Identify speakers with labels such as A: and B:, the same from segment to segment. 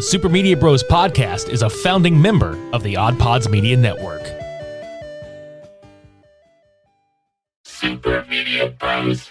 A: The Super Media Bros Podcast is a founding member of the OddPods Media Network.
B: Super Media Bros.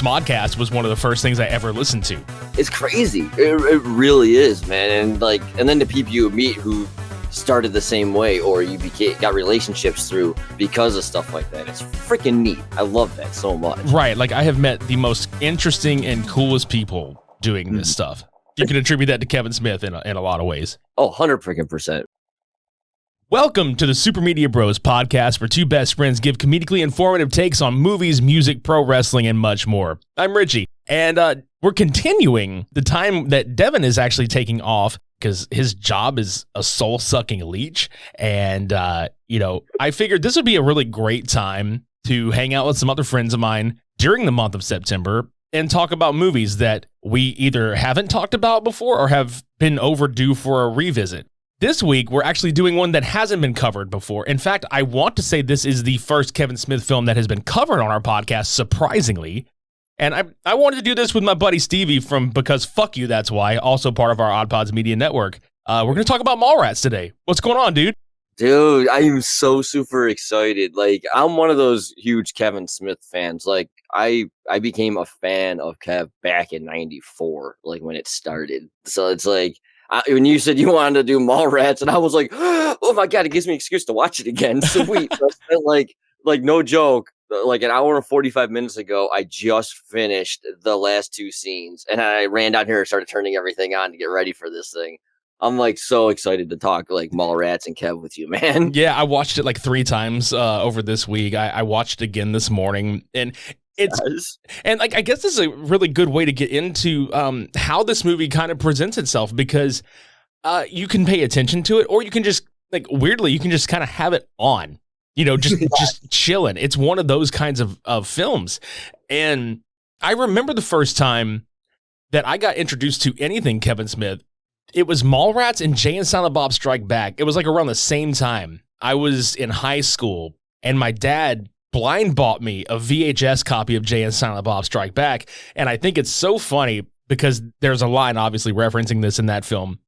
A: Smodcast was one of the first things I ever listened to.
C: It's crazy. It really is, man. And then the people you meet who started the same way, or you got relationships through because of stuff like that. It's freaking neat. I love that so much.
A: Right. Like, I have met the most interesting and coolest people doing this stuff. You can attribute that to Kevin Smith in a lot of ways.
C: Oh, 100%.
A: Welcome to the Super Media Bros Podcast, where two best friends give comedically informative takes on movies, music, pro wrestling, and much more. I'm Richie, and we're continuing the time that Devin is actually taking off because his job is a soul-sucking leech, and, I figured this would be a really great time to hang out with some other friends of mine during the month of September and talk about movies that we either haven't talked about before or have been overdue for a revisit. This week, we're actually doing one that hasn't been covered before. In fact, I want to say this is the first Kevin Smith film that has been covered on our podcast, surprisingly. And I wanted to do this with my buddy Stevie from Because Fuck You, That's Why, also part of our OddPods Media Network. We're going to talk about Mallrats today. What's going on, dude?
C: Dude, I am so super excited. Like, I'm one of those huge Kevin Smith fans. Like, I became a fan of Kev back in 94, like when it started. So it's like, when you said you wanted to do Mallrats, and I was like, oh my God, it gives me an excuse to watch it again. Sweet. So I spent like no joke, like an hour and 45 minutes ago, I just finished the last two scenes, and I ran down here and started turning everything on to get ready for this thing. I'm like so excited to talk like Mallrats and Kev with you, man.
A: Yeah, I watched it like 3 times over this week. I watched it again this morning, and I guess this is a really good way to get into how this movie kind of presents itself, because you can pay attention to it, or you can just weirdly you can just kind of have it on, just chilling. It's one of those kinds of films. And I remember the first time that I got introduced to anything Kevin Smith, it was Mallrats and Jay and Silent Bob Strike Back. It was like around the same time. I was in high school, and my dad blind bought me a VHS copy of Jay and Silent Bob Strike Back. And I think it's so funny because there's a line obviously referencing this in that film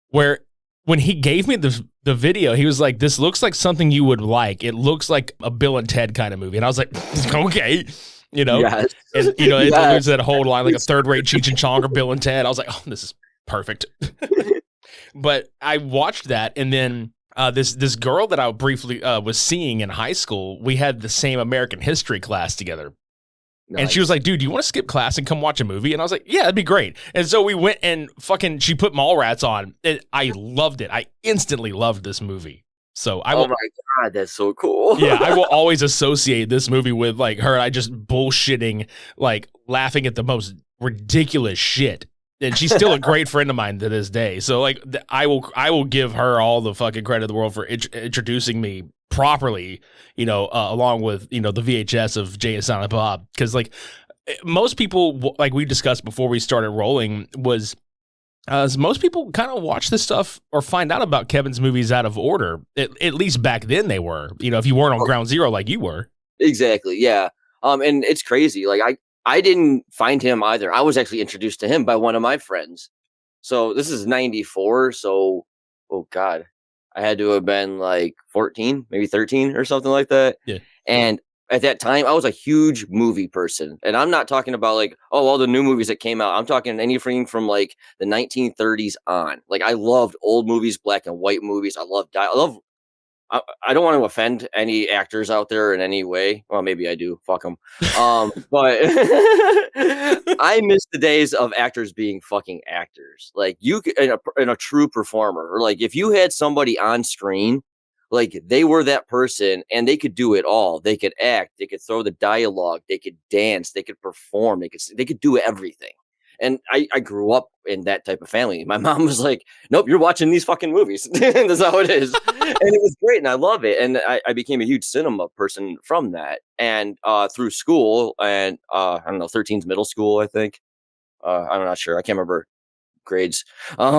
A: where when he gave me the video, he was like, this looks like something you would like. It looks like a Bill and Ted kind of movie. And I was like, okay,
C: Yes.
A: And, there's that whole line, like a third-rate Cheech and Chong or Bill and Ted. I was like, oh, this is perfect. But I watched that, and then this girl that I briefly was seeing in high school, we had the same American history class together. Nice. And she was like, dude, do you want to skip class and come watch a movie? And I was like, yeah, that'd be great. And so we went and she put Mallrats on. And I loved it. I instantly loved this movie. So
C: oh my God, that's so cool.
A: Yeah, I will always associate this movie with like her and I just bullshitting, like laughing at the most ridiculous shit. And she's still a great friend of mine to this day. So like, I will give her all the fucking credit in the world for introducing me properly, along with, the VHS of Jay and Silent Bob. Because like most people, like we discussed before we started rolling, was most people kind of watch this stuff or find out about Kevin's movies out of order. At least back then they were, if you weren't on ground zero like you were.
C: Exactly. Yeah. And it's crazy. Like I didn't find him either. I was actually introduced to him by one of my friends. So this is 94. So, oh God, I had to have been like 14, maybe 13 or something like that.
A: Yeah.
C: And at that time, I was a huge movie person. And I'm not talking about like, all the new movies that came out. I'm talking anything from like the 1930s on. Like I loved old movies, black and white movies. I don't want to offend any actors out there in any way. Well, maybe I do. Fuck them. But I miss the days of actors being fucking actors. Like you in a true performer, or like if you had somebody on screen, like they were that person and they could do it all. They could act, they could throw the dialogue, they could dance, they could perform, they could do everything. And I grew up in that type of family. My mom was like, nope, you're watching these fucking movies. That's how it is. And it was great. And I love it. And I became a huge cinema person from that. And through school and, I don't know, 13's middle school, I think. I'm not sure. I can't remember grades. But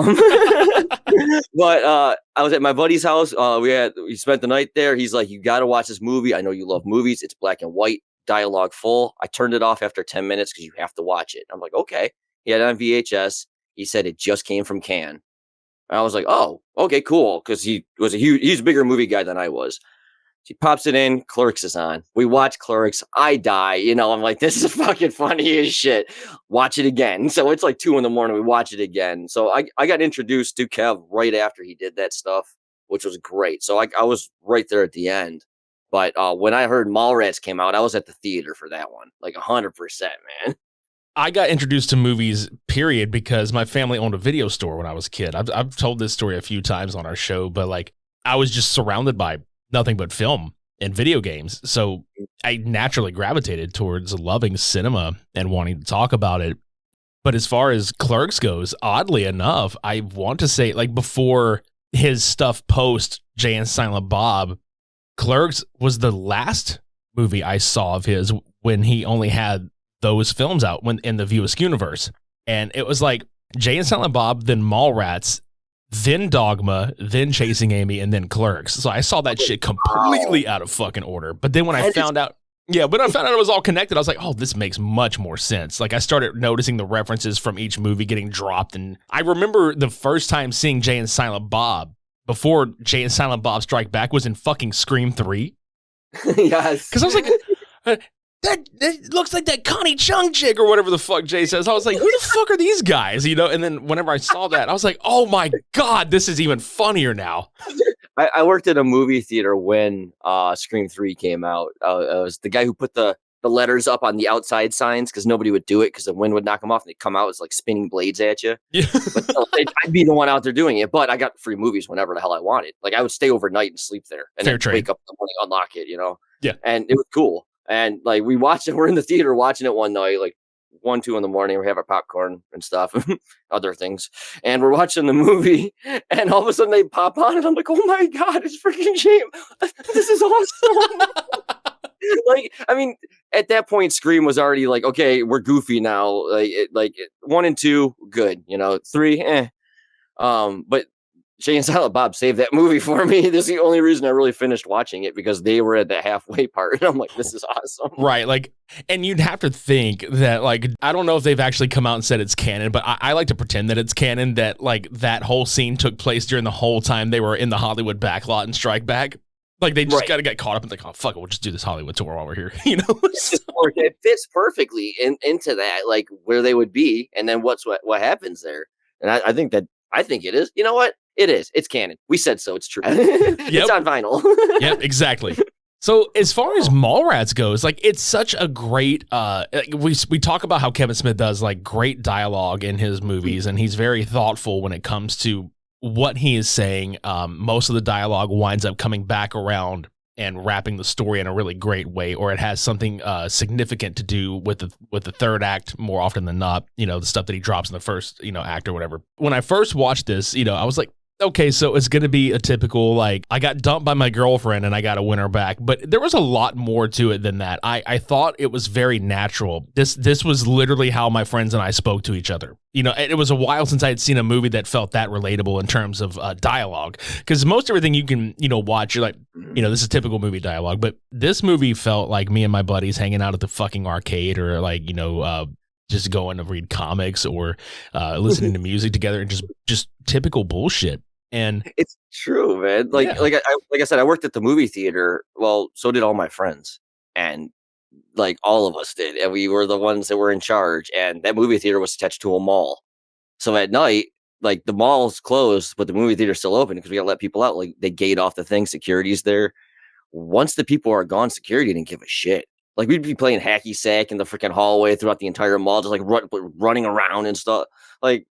C: I was at my buddy's house. We spent the night there. He's like, you got to watch this movie. I know you love movies. It's black and white, dialogue full. I turned it off after 10 minutes because you have to watch it. I'm like, okay. He had it on VHS. He said it just came from Cannes. And I was like, oh, okay, cool. Because he's a bigger movie guy than I was. She pops it in. Clerks is on. We watch Clerks. I die. I'm like, this is fucking funny as shit. Watch it again. So it's like 2 a.m. We watch it again. So I got introduced to Kev right after he did that stuff, which was great. So I was right there at the end. But when I heard Mallrats came out, I was at the theater for that one. Like 100%, man.
A: I got introduced to movies, period, because my family owned a video store when I was a kid. I've told this story a few times on our show, but like I was just surrounded by nothing but film and video games. So I naturally gravitated towards loving cinema and wanting to talk about it. But as far as Clerks goes, oddly enough, I want to say like before his stuff post Jay and Silent Bob, Clerks was the last movie I saw of his when he only had those films out when in the View Askew universe. And it was like Jay and Silent Bob, then Mallrats, then Dogma, then Chasing Amy, and then Clerks. So I saw that shit completely out of fucking order. But then when I found out it was all connected, I was like, oh, this makes much more sense. Like I started noticing the references from each movie getting dropped. And I remember the first time seeing Jay and Silent Bob before Jay and Silent Bob Strike Back was in fucking Scream 3.
C: Yes.
A: Because I was like, that looks like that Connie Chung chick or whatever the fuck Jay says. I was like, who the fuck are these guys? And then whenever I saw that, I was like, oh my God, this is even funnier now.
C: I worked at a movie theater when Scream 3 came out. I was the guy who put the letters up on the outside signs because nobody would do it because the wind would knock them off and they'd come out as like spinning blades at you. Yeah. But I'd be the one out there doing it. But I got free movies whenever the hell I wanted. Like I would stay overnight and sleep there and then wake up in the morning, unlock it,
A: Yeah.
C: And it was cool. And like we watched it, we're in the theater watching it one night, like 1, 2 in the morning. We have our popcorn and stuff, other things, and we're watching the movie. And all of a sudden they pop on, and I'm like, "Oh my God, it's freaking James! This is awesome!" Like, I mean, at that point, Scream was already like, "Okay, we're goofy now." Like 1 and 2, good, 3, but Jay and Silent Bob saved that movie for me. This is the only reason I really finished watching it because they were at the halfway part. And I'm like, this is awesome.
A: Right. Like, and you'd have to think that, like, I don't know if they've actually come out and said it's canon, but I like to pretend that it's canon, that, like, that whole scene took place during the whole time they were in the Hollywood backlot and Strike Back. Like, they just got to get caught up and think, oh, fuck it, we'll just do this Hollywood tour while we're here.
C: It fits perfectly into that, like, where they would be and then what happens there. And I think it is. You know what? It is. It's canon. We said so. It's true. It's on vinyl.
A: Yep, exactly. So as far as Mallrats goes, like it's such a great, we talk about how Kevin Smith does like great dialogue in his movies and he's very thoughtful when it comes to what he is saying. Most of the dialogue winds up coming back around and wrapping the story in a really great way, or it has something significant to do with the third act more often than not, the stuff that he drops in the first, act or whatever. When I first watched this, I was like, okay, so it's going to be a typical, like, I got dumped by my girlfriend and I got to win her back. But there was a lot more to it than that. I thought it was very natural. This was literally how my friends and I spoke to each other. It was a while since I had seen a movie that felt that relatable in terms of dialogue. Because most everything you can, watch, you're like, this is typical movie dialogue. But this movie felt like me and my buddies hanging out at the fucking arcade or like, just going to read comics or listening to music together and just typical bullshit. And
C: it's true, man. Like I said, I worked at the movie theater. Well, so did all my friends, and like all of us did, and we were the ones that were in charge. And that movie theater was attached to a mall, so at night, like the mall's closed, but the movie theater's still open because we gotta let people out. Like they gate off the thing, security's there. Once the people are gone, security didn't give a shit. Like we'd be playing hacky sack in the freaking hallway throughout the entire mall, just like running around and stuff. Like.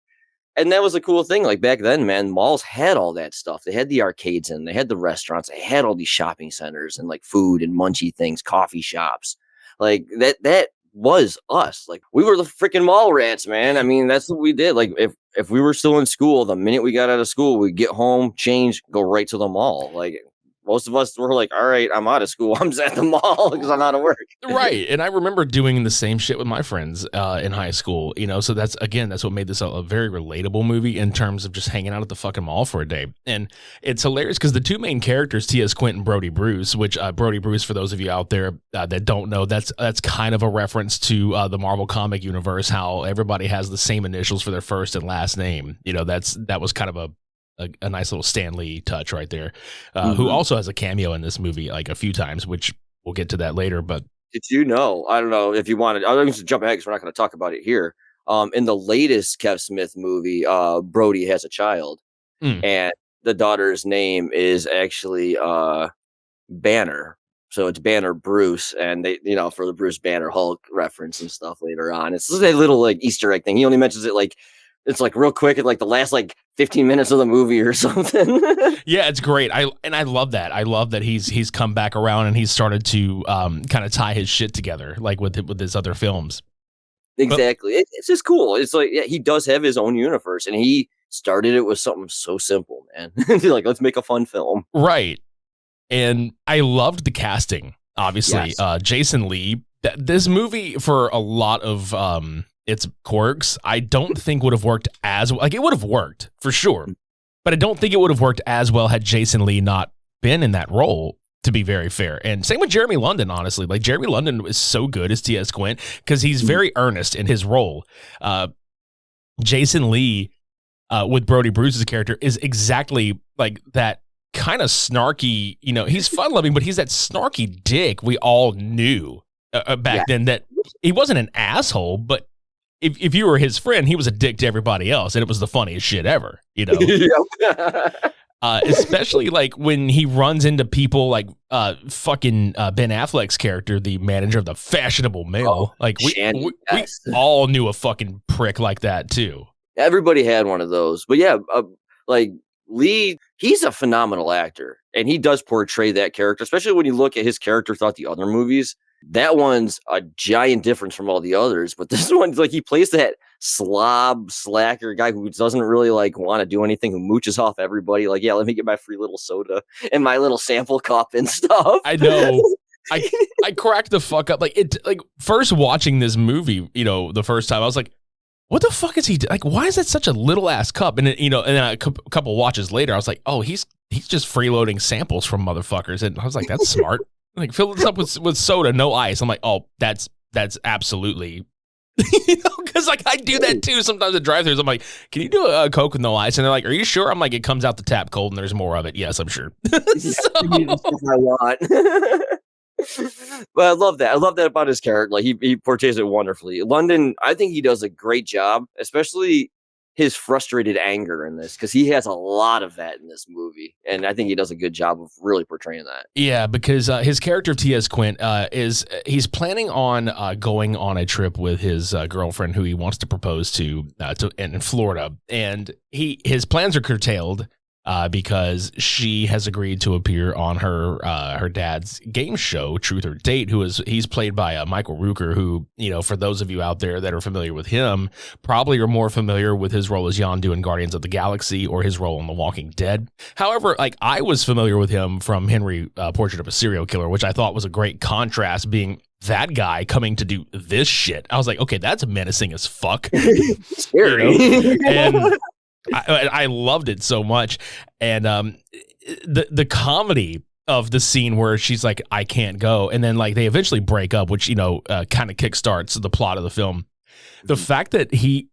C: And that was a cool thing. Like back then, man, malls had all that stuff. They had the arcades and they had the restaurants. They had all these shopping centers and like food and munchy things, coffee shops. Like that was us. Like we were the freaking mall rats, man. I mean, that's what we did. Like if we were still in school, the minute we got out of school, we'd get home, change, go right to the mall. Like most of us were like, all right, I'm out of school. I'm just at the mall because I'm out of work.
A: Right. And I remember doing the same shit with my friends in high school, so that's what made this a very relatable movie in terms of just hanging out at the fucking mall for a day. And it's hilarious because the two main characters, T.S. Quint and Brody Bruce, which Brody Bruce, for those of you out there that don't know, that's kind of a reference to the Marvel comic universe, how everybody has the same initials for their first and last name. That was kind of a nice little Stan Lee touch right there, who also has a cameo in this movie like a few times, which we'll get to that later. But
C: did you know, I don't know if you wanted, I'm going to jump ahead because we're not going to talk about it here. In the latest Kev Smith movie, Brody has a child, and the daughter's name is actually Banner. So it's Banner Bruce, and they, for the Bruce Banner Hulk reference and stuff later on. It's just a little like Easter egg thing. He only mentions it like, it's like real quick at like the last like 15 minutes of the movie or something.
A: Yeah, it's great. I love that. I love that he's come back around and he's started to kind of tie his shit together like with his other films.
C: Exactly. It's just cool. It's like, yeah, he does have his own universe, and he started it with something so simple, man. Like, let's make a fun film.
A: Right. And I loved the casting, obviously. Yes. Jason Lee. This movie, for a lot of its quirks, I don't think would have worked as well. Like, it would have worked for sure, but I don't think it would have worked as well had Jason Lee not been in that role, to be very fair. And same with Jeremy London, honestly. Like, Jeremy London is so good as T.S. Quint because he's very earnest in his role. Jason Lee, with Brody Bruce's character, is exactly like that kind of snarky, he's fun-loving, but he's that snarky dick we all knew back then, that he wasn't an asshole, but if you were his friend, he was a dick to everybody else, and it was the funniest shit ever, especially like when he runs into people like fucking Ben Affleck's character, the manager of the Fashionable Mail. We all knew a fucking prick like that too.
C: Everybody had one of those, but yeah, like Lee, he's a phenomenal actor, and he does portray that character, especially when you look at his character throughout the other movies. That one's a giant difference from all the others, but this one's like, he plays that slob slacker guy who doesn't really like want to do anything, who mooches off everybody. Like, yeah, let me get my free little soda and my little sample cup and stuff.
A: I know. I cracked the fuck up. Like, first watching this movie, the first time I was like, what the fuck is he like? Why is that such a little ass cup? And then, and then a couple watches later, I was like, oh, he's just freeloading samples from motherfuckers. And I was like, that's smart. Like, fill this up with soda, no ice. I'm like, oh, that's absolutely, because like I do that too sometimes at drive-thrus. I'm like, can you do a Coke with no ice? And they're like, are you sure? I'm like, it comes out the tap cold and there's more of it. Yes, I'm sure.
C: I want. But I love that. I love that about his character. Like, he portrays it wonderfully. London, I think he does a great job, especially his frustrated anger in this, because he has a lot of that in this movie, and I think he does a good job of really portraying that. Yeah,
A: because his character of T.S. Quint he's planning on going on a trip with his girlfriend, who he wants to propose to in Florida, and his plans are curtailed because she has agreed to appear on her dad's game show, Truth or Date. He's played by Michael Rooker, who, for those of you out there that are familiar with him, probably are more familiar with his role as Yondu in Guardians of the Galaxy or his role in The Walking Dead. However, like, I was familiar with him from Henry, Portrait of a Serial Killer, which I thought was a great contrast, being that guy coming to do this shit. I was like, okay, that's menacing as fuck.
C: Scary.
A: And I loved it so much. And the comedy of the scene where she's like, I can't go, and then like they eventually break up, which kind of kickstarts the plot of the film. The fact that he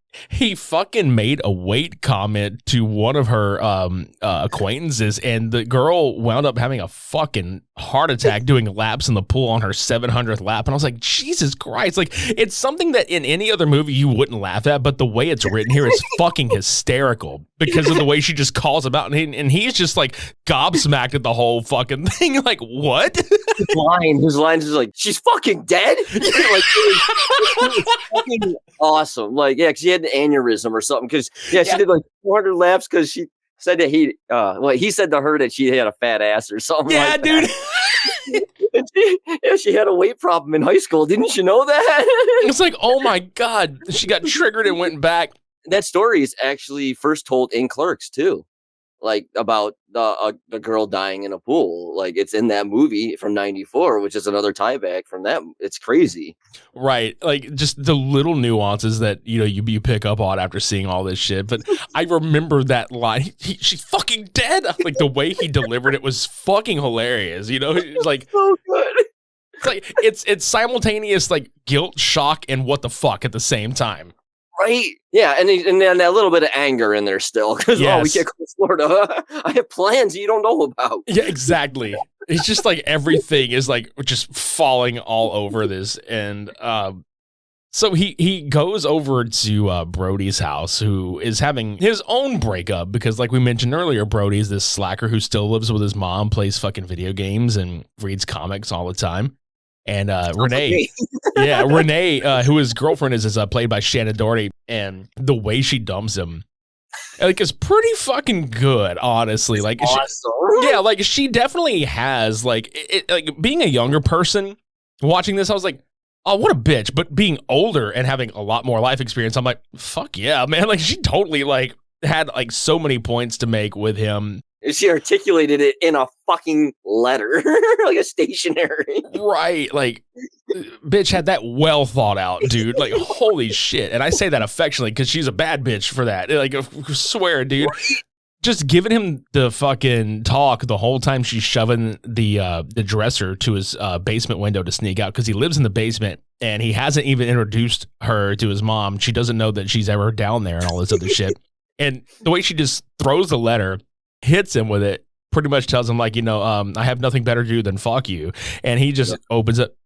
A: fucking made a weight comment to one of her acquaintances, and the girl wound up having a fucking heart attack doing laps in the pool on her 700th lap. And I was like, Jesus Christ. Like, it's something that in any other movie you wouldn't laugh at, but the way it's written here is fucking hysterical because of the way she just calls about, and he's just like gobsmacked at the whole fucking thing. Like, what?
C: His lines is like, she's fucking dead. Like, it was fucking awesome. Like, yeah, because she had an aneurysm or something. Because she did like 400 laps because she said that he said to her that she had a fat ass or something.
A: Yeah,
C: like
A: dude.
C: She had a weight problem in high school. Didn't you know that?
A: It's like, oh my God, she got triggered and went back.
C: That story is actually first told in Clerks too. like about the girl dying in a pool. Like it's in that movie from '94, which is another tie back from that. It's crazy,
A: right? Like just the little nuances that you pick up on after seeing all this shit. But I remember that line. She's fucking dead. Like the way he delivered it was fucking hilarious. It's like
C: so good.
A: It's like it's simultaneous like guilt, shock, and what the fuck at the same time.
C: Right? Yeah, and then that little bit of anger in there still because we can't go to Florida. I have plans you don't know about.
A: Yeah, exactly. It's just like everything is like just falling all over this, and so he goes over to Brody's house, who is having his own breakup because, like we mentioned earlier, Brody's this slacker who still lives with his mom, plays fucking video games, and reads comics all the time. And Renee, who his girlfriend is played by Shannon Doherty, and the way she dumps him, like, is pretty fucking good, honestly. Like,
C: awesome.
A: She definitely has like being a younger person watching this, I was like, oh, what a bitch. But being older and having a lot more life experience, I'm like, fuck yeah, man. Like, she totally like had like so many points to make with him.
C: She articulated it in a fucking letter, like a stationery.
A: Right. Like, bitch had that well thought out, dude. Like, holy shit. And I say that affectionately because she's a bad bitch for that. Like, I swear, dude. Just giving him the fucking talk the whole time she's shoving the dresser to his basement window to sneak out because he lives in the basement and he hasn't even introduced her to his mom. She doesn't know that she's ever down there and all this other shit. And the way she just throws the letter, hits him with it, pretty much tells him like, I have nothing better to do than fuck you. And he just opens it.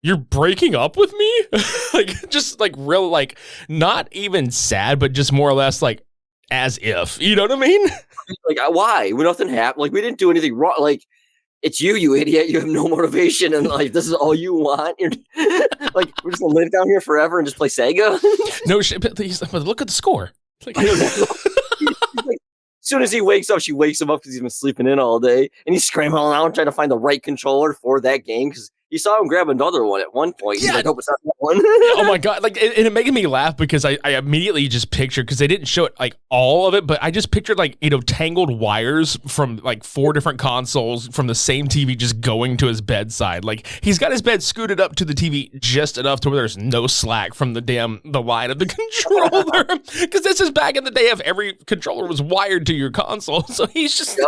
A: You're breaking up with me? Like, just like real, like not even sad, but just more or less like as if, you know what I mean?
C: Like, why? Nothing happened. Like, we didn't do anything wrong. Like, it's you idiot. You have no motivation in life. This is all you want. You're like, we're just gonna live down here forever and just play Sega.
A: No shit. But look at the score. It's
C: like, as soon as he wakes up, she wakes him up because he's been sleeping in all day, and he's scrambling around trying to find the right controller for that game because you saw him grab another one at one point. Yeah. He's like, nope, it's not that one.
A: Oh my god! Like, and it making me laugh because I immediately just pictured, because they didn't show it like all of it, but I just pictured like tangled wires from like 4 different consoles from the same TV just going to his bedside. Like, he's got his bed scooted up to the TV just enough to where there's no slack from the line of the controller. Because this is back in the day of every controller was wired to your console, so he's just.
C: Yep.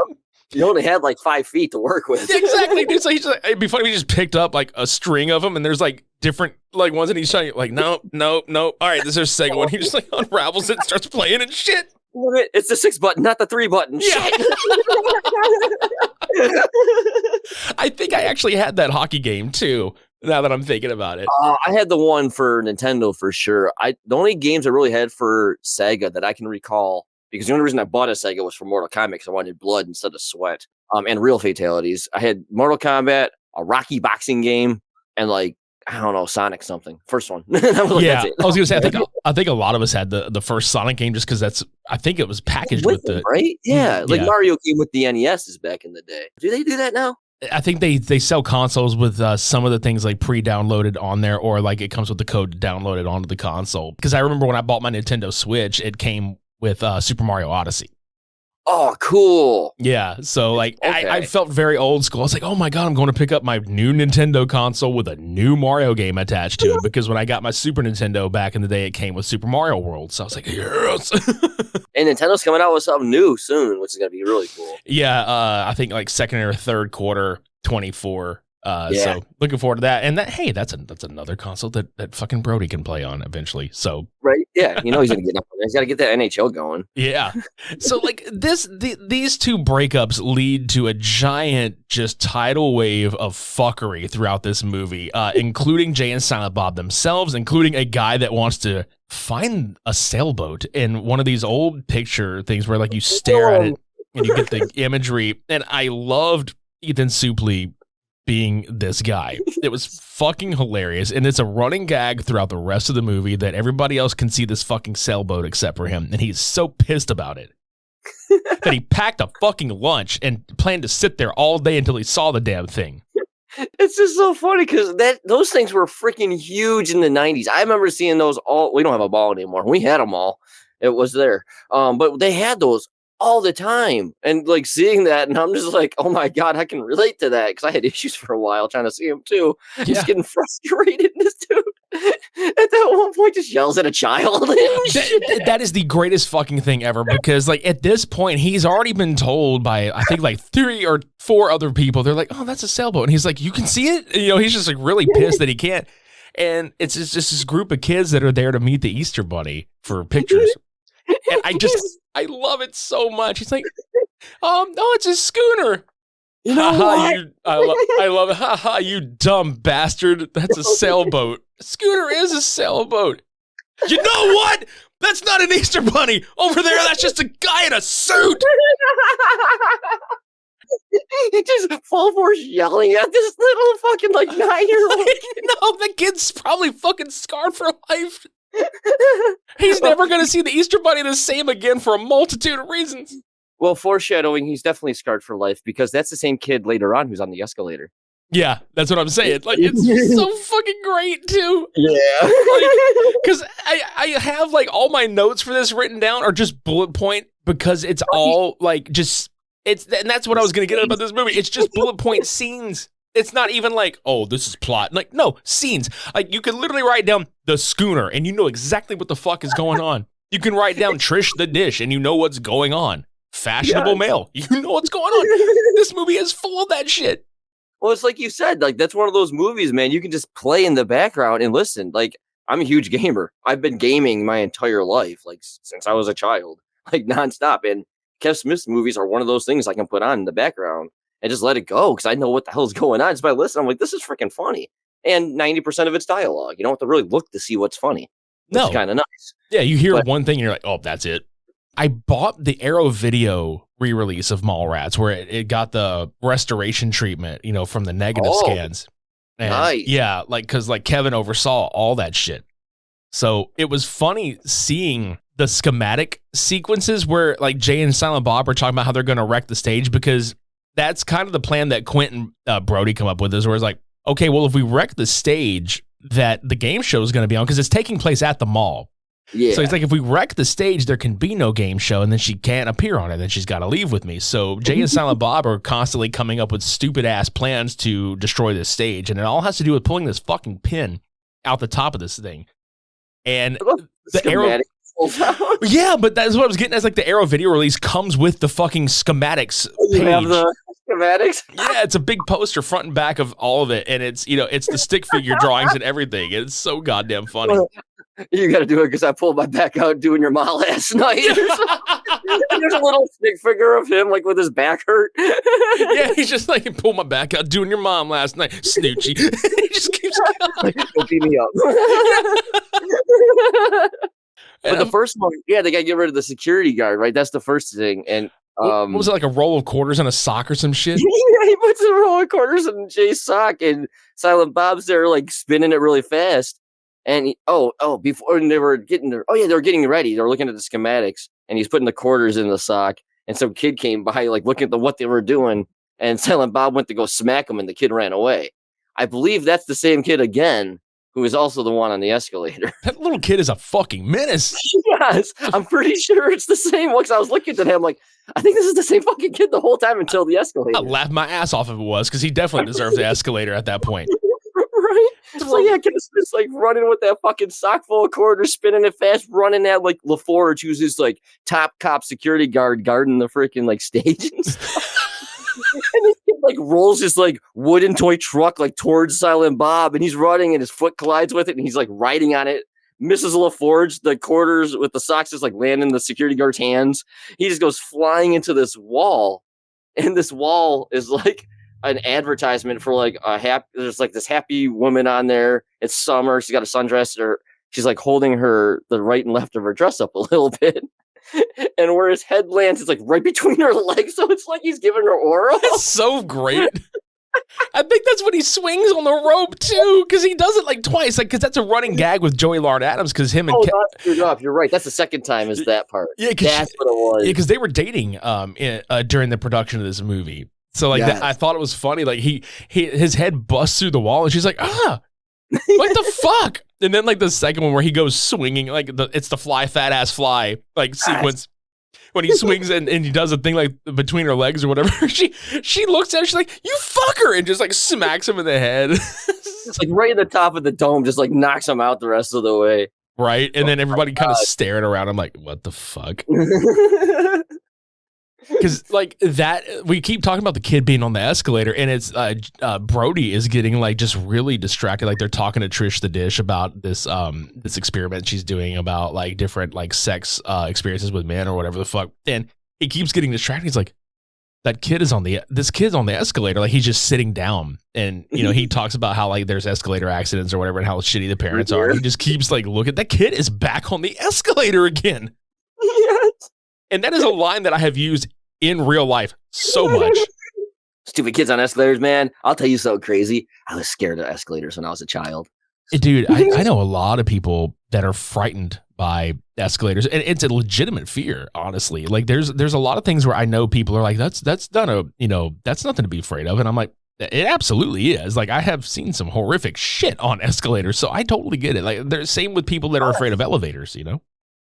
C: You only had like 5 feet to work with.
A: Exactly, dude. So he's just, it'd be funny if he just picked up like a string of them and there's like different like ones and he's trying like, nope. All right, this is our second one. He just like unravels it and starts playing and shit.
C: It's the 6 button, not the 3 button.
A: Yeah. I think I actually had that hockey game too, now that I'm thinking about it.
C: I had the one for Nintendo for sure. The only games I really had for Sega that I can recall, because the only reason I bought a Sega was for Mortal Kombat because I wanted blood instead of sweat, and real fatalities. I had Mortal Kombat, a Rocky boxing game, and like, I don't know, Sonic something. First one.
A: That's it. I was gonna say, I think a lot of us had the first Sonic game just because I think it was packaged with the
C: right. Yeah, like Mario came with the NESs back in the day. Do they do that now?
A: I think they sell consoles with some of the things like pre-downloaded on there, or like it comes with the code to download it onto the console. Because I remember when I bought my Nintendo Switch, it came with Super Mario Odyssey.
C: Oh, cool.
A: Yeah, so like I felt very old school. I was like, oh my god, I'm going to pick up my new Nintendo console with a new Mario game attached to it, because when I got my Super Nintendo back in the day, it came with Super Mario World. So I was like, yes.
C: And Nintendo's coming out with something new soon, which is going to be really cool.
A: Yeah, I think like second or third quarter 24. So looking forward to that. And that's another console that fucking Brody can play on eventually. So
C: right, yeah, he's gonna get up. He's got to get that NHL going.
A: Yeah. So like these two breakups lead to a giant just tidal wave of fuckery throughout this movie, including Jay and Silent Bob themselves, including a guy that wants to find a sailboat in one of these old picture things where like you stare at it and you get the imagery. And I loved Ethan Suplee being this guy. It was fucking hilarious, and it's a running gag throughout the rest of the movie that everybody else can see this fucking sailboat except for him, and he's so pissed about it that he packed a fucking lunch and planned to sit there all day until he saw the damn thing.
C: It's just so funny because those things were freaking huge in the 90s. I remember seeing those all. We don't have a ball anymore. We had them all. It was there. But they had those all the time. And like seeing that, and I'm just like, oh my God, I can relate to that because I had issues for a while trying to see him too. Just getting frustrated. This dude at that one point just yells at a child.
A: That is the greatest fucking thing ever, because like at this point he's already been told by I think like 3 or 4 other people. They're like, oh, that's a sailboat, and he's like, you can see it. And, he's just like really pissed that he can't. And it's just this group of kids that are there to meet the Easter Bunny for pictures. And I love it so much. He's like, no, it's a schooner.
C: You know what?
A: I love it. Ha ha, you dumb bastard. That's a sailboat. A schooner is a sailboat. You know what? That's not an Easter Bunny. Over there, that's just a guy in a suit.
C: He just full force yelling at this little fucking like 9-year-old.
A: No, the kid's probably fucking scarred for life. He's never going to see the Easter Bunny the same again for a multitude of reasons.
C: Well, foreshadowing, he's definitely scarred for life because that's the same kid later on who's on the escalator.
A: Yeah, that's what I'm saying. Like, it's so fucking great, too.
C: Yeah.
A: Because I have, like, all my notes for this written down are just bullet point because it's all, like, just... and that's what I was going to get about this movie. It's just bullet point scenes. It's not even like, oh, this is plot. Like, no, scenes. Like, you can literally write down the schooner, and you know exactly what the fuck is going on. You can write down Trish the Dish, and you know what's going on. Fashionable male. You know what's going on. This movie is full of that shit.
C: Well, it's like you said, like, that's one of those movies, man. You can just play in the background and listen. Like, I'm a huge gamer. I've been gaming my entire life, like, since I was a child, like, nonstop. And Kev Smith's movies are one of those things I can put on in the background and just let it go because I know what the hell's going on. Just by listening, I'm like, this is freaking funny. And 90% of it's dialogue. You don't have to really look to see what's funny. It's kind of nice.
A: Yeah, you hear one thing and you're like, oh, that's it. I bought the Arrow Video re-release of Mallrats where it got the restoration treatment, from the negative scans. And
C: nice.
A: Yeah, because Kevin oversaw all that shit. So it was funny seeing the schematic sequences where like Jay and Silent Bob are talking about how they're going to wreck the stage, because that's kind of the plan that Quentin Brody come up with, is where it's like, okay, well, if we wreck the stage that the game show is going to be on, because it's taking place at the mall.
C: Yeah.
A: So he's like, if we wreck the stage, there can be no game show, and then she can't appear on it, then she's got to leave with me. So Jay and Silent Bob are constantly coming up with stupid ass plans to destroy this stage, and it all has to do with pulling this fucking pin out the top of this thing. And the Arrow... Yeah, but that's what I was getting as, like, the Arrow Video release comes with the fucking schematics page.
C: You have the schematics?
A: Yeah, it's a big poster front and back of all of it, and it's, it's the stick figure drawings and everything. It's so goddamn funny.
C: You got to do it because I pulled my back out doing your mom last night. There's a little stick figure of him, like, with his back hurt.
A: Yeah, he's just like, pulled my back out doing your mom last night. Snootchie. He just keeps going.
C: Don't beat me up. But the first one, they got to get rid of the security guard, right? That's the first thing. And
A: what was it, like a roll of quarters in a sock or some shit?
C: Yeah, he puts a roll of quarters in Jay's sock, and Silent Bob's there, like, spinning it really fast. And before they were getting there, they were getting ready. They were looking at the schematics, and he's putting the quarters in the sock. And some kid came by, like, looking at what they were doing, and Silent Bob went to go smack him, and the kid ran away. I believe that's the same kid again, who is also the one on the escalator.
A: That little kid is a fucking menace.
C: Yes, I'm pretty sure it's the same one. Because I was looking at him like, I think this is the same fucking kid the whole time until the escalator.
A: I laughed my ass off if it was, because he definitely deserves the escalator at that point.
C: Right? It's like, it's like running with that fucking sock full of quarters, spinning it fast, running at like LaForge, who's this like top cop security guard guarding the freaking like stage and stuff. And this kid like rolls this like wooden toy truck like towards Silent Bob, and he's running and his foot collides with it, and he's like riding on it. Mrs. LaForge, the quarters with the socks just like land in the security guard's hands. He just goes flying into this wall, and this wall is like an advertisement for like there's like this happy woman on there. It's summer. She's got a sundress, or she's like holding the right and left of her dress up a little bit. And where his head lands, it's like right between her legs, so it's like he's giving her oral.
A: That's so great. I think that's when he swings on the rope too, because he does it like twice, like because that's a running gag with Joey Lard Adams, because him and
C: you're right. That's the second time is that part.
A: Yeah,
C: that's what it was.
A: Yeah, because they were dating during the production of this movie. So like I thought it was funny. Like his head busts through the wall, and she's like, what the fuck? And then like the second one where he goes swinging, like it's the fly fat ass fly like sequence. when he swings and he does a thing like between her legs or whatever, she looks at him, she's like, you fucker, and just like smacks him in the head.
C: It's like right at the top of the dome, just like knocks him out the rest of the way.
A: Right. And then everybody kind of staring around. I'm like, what the fuck? Because like that, we keep talking about the kid being on the escalator, and it's Brody is getting like just really distracted. Like they're talking to Trish the Dish about this this experiment she's doing about like different like sex experiences with men or whatever the fuck. And he keeps getting distracted. He's like, this kid's on the escalator. Like he's just sitting down, and you know he talks about how like there's escalator accidents or whatever, and how shitty the parents are. He just keeps like looking. That kid is back on the escalator again.
C: Yes.
A: And that is a line that I have used in real life so much.
C: Stupid kids on escalators, man. I'll tell you something crazy. I was scared of escalators when I was a child.
A: Dude, I know a lot of people that are frightened by escalators, and it's a legitimate fear, honestly. Like there's a lot of things where I know people are like, that's not that's nothing to be afraid of. And I'm like, it absolutely is. Like I have seen some horrific shit on escalators, so I totally get it. Like there's same with people that are afraid of elevators, you know?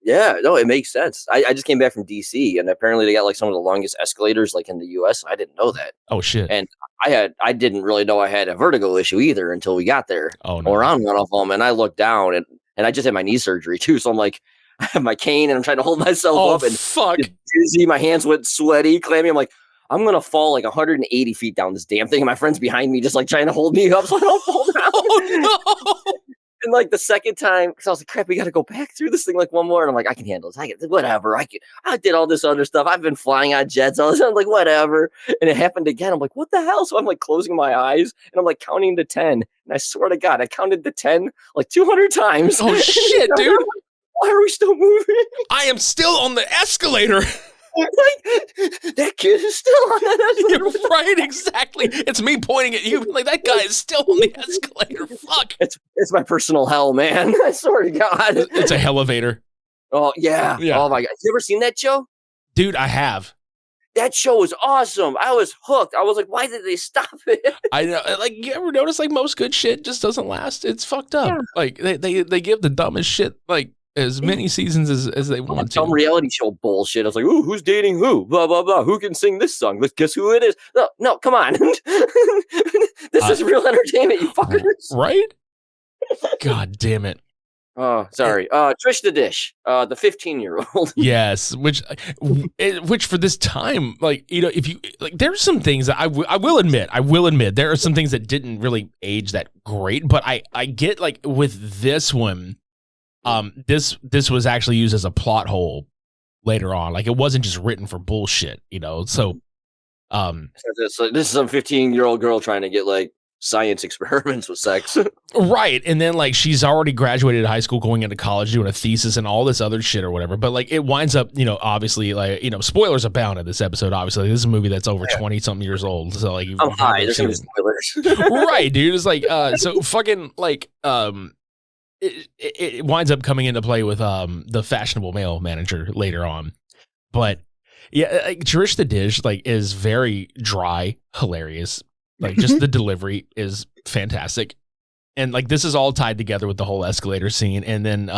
C: Yeah, no, it makes sense. I just came back from DC, and apparently they got like some of the longest escalators like in the US. I didn't know that.
A: Oh shit.
C: And I didn't really know I had a vertigo issue either until we got there.
A: Oh no.
C: Or on one of them, and I looked down, and I just had my knee surgery too. So I'm like, I have my cane, and I'm trying to hold myself up, and
A: fuck,
C: dizzy. My hands went sweaty, clammy. I'm like, I'm gonna fall like 180 feet down this damn thing. And my friend's behind me, just like trying to hold me up so I don't fall down.
A: Oh no.
C: And like the second time, because I was like, crap, we got to go back through this thing like one more. And I'm like, I can handle this. Whatever. I did all this other stuff. I've been flying on jets. All this. I'm like, whatever. And it happened again. I'm like, what the hell? So I'm like closing my eyes and I'm like counting to 10. And I swear to God, I counted to 10 like 200 times.
A: Oh shit, dude.
C: Why are we still moving?
A: I am still on the escalator.
C: Like, that kid is still on that escalator.
A: You're right, exactly. It's me pointing at you, like that guy is still on the escalator. Fuck.
C: It's my personal hell, man. I swear to God.
A: It's a elevator.
C: Oh yeah. Oh my God. You ever seen that show?
A: Dude, I have.
C: That show was awesome. I was hooked. I was like, why did they stop it?
A: I know. Like, you ever notice like most good shit just doesn't last? It's fucked up. Yeah. Like they give the dumbest shit like as many seasons as they want to.
C: Some reality show bullshit. I was like, ooh, who's dating who? Blah, blah, blah. Who can sing this song? Let's guess who it is. No, come on. This is real entertainment, you fuckers.
A: Right? God damn it.
C: Oh, sorry. Trish the Dish, the 15-year-old.
A: Yes, which for this time, like, you know, if you like, there's some things that I will admit, there are some things that didn't really age that great, but I get like with this one, this was actually used as a plot hole later on. Like it wasn't just written for bullshit, you know. So,
C: this is some 15-year-old girl trying to get like science experiments with sex.
A: Right. And then like she's already graduated high school, going into college, doing a thesis and all this other shit or whatever. But like it winds up, you know, obviously like, you know, spoilers abound in this episode. Obviously, this is a movie that's over 20 something years old. So like,
C: I'm high. There's no spoilers.
A: Right, dude. It's like, so fucking like, it winds up coming into play with the fashionable male manager later on. But yeah, like Trish the Dish like is very dry, hilarious. Like just the delivery is fantastic. And like this is all tied together with the whole escalator scene. And then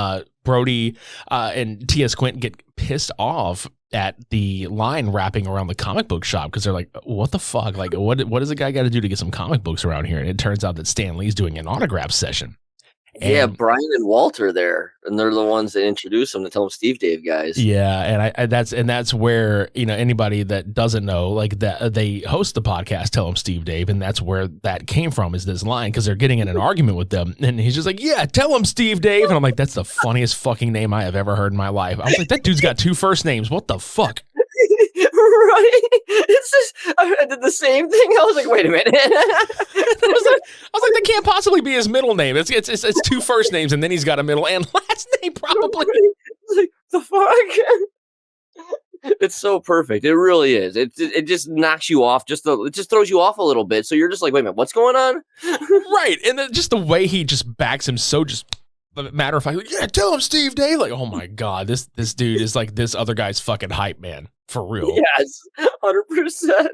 A: Brody and T.S. Quint get pissed off at the line wrapping around the comic book shop because they're like, what the fuck? Like what does a guy got to do to get some comic books around here? And it turns out that Stan Lee's doing an autograph session. And
C: yeah, Brian and Walter there, and they're the ones that introduce them to tell them Steve Dave guys.
A: Yeah, and that's where, you know, anybody that doesn't know, like that they host the podcast, Tell Them Steve Dave, and that's where that came from, is this line, because they're getting in an argument with them, and he's just like, yeah, tell him Steve Dave, and I'm like, that's the funniest fucking name I have ever heard in my life. I was like, that dude's got 2 first names. What the fuck?
C: Right? It's just, I did the same thing. I was like, wait a minute.
A: I was like, that can't possibly be his middle name. It's 2 first names, and then he's got a middle and last name, probably.
C: Like, the fuck? It's so perfect. It really is. It just knocks you off. It just throws you off a little bit. So you're just like, wait a minute, what's going on?
A: Right. And then just the way he just backs him so just matter of fact, like, yeah, tell him Steve Dave. Like, oh my God, this dude is like this other guy's fucking hype man. For real.
C: Yes, 100%.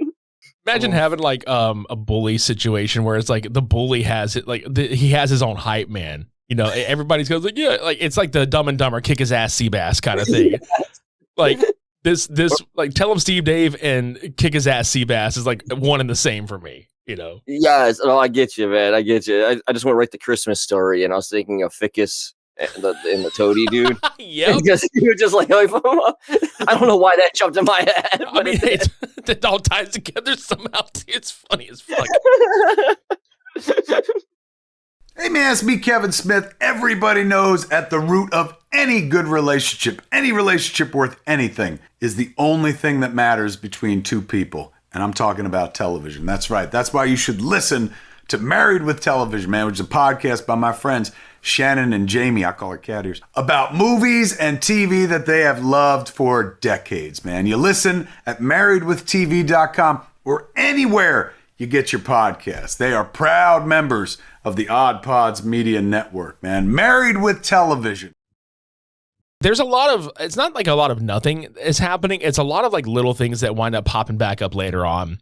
A: Imagine having like a bully situation where it's like the bully has it, like he has his own hype man. You know, everybody's goes like, yeah, like it's like the Dumb and Dumber kick his ass Seabass kind of thing. Yes. Like This like tell him Steve Dave and kick his ass Seabass is like one and the same for me, you know?
C: Yes. Oh, I get you, man. I get you. I just went right to Christmas Story, and I was thinking of Ficus and the Toady dude.
A: Yeah.
C: Because you were just like, I don't know why that jumped in my head.
A: I mean, it all ties together somehow. It's funny as fuck.
D: Hey man, it's me, Kevin Smith. Everybody knows at the root of any good relationship, any relationship worth anything, is the only thing that matters between two people. And I'm talking about television. That's right. That's why you should listen to Married with Television, man, which is a podcast by my friends Shannon and Jamie, I call her cat ears, about movies and TV that they have loved for decades, man. You listen at marriedwithtv.com or anywhere you get your podcast. They are proud members of the OddPods Media Network, man. Married with Television.
A: There's a lot of, it's not like a lot of nothing is happening. It's a lot of like little things that wind up popping back up later on.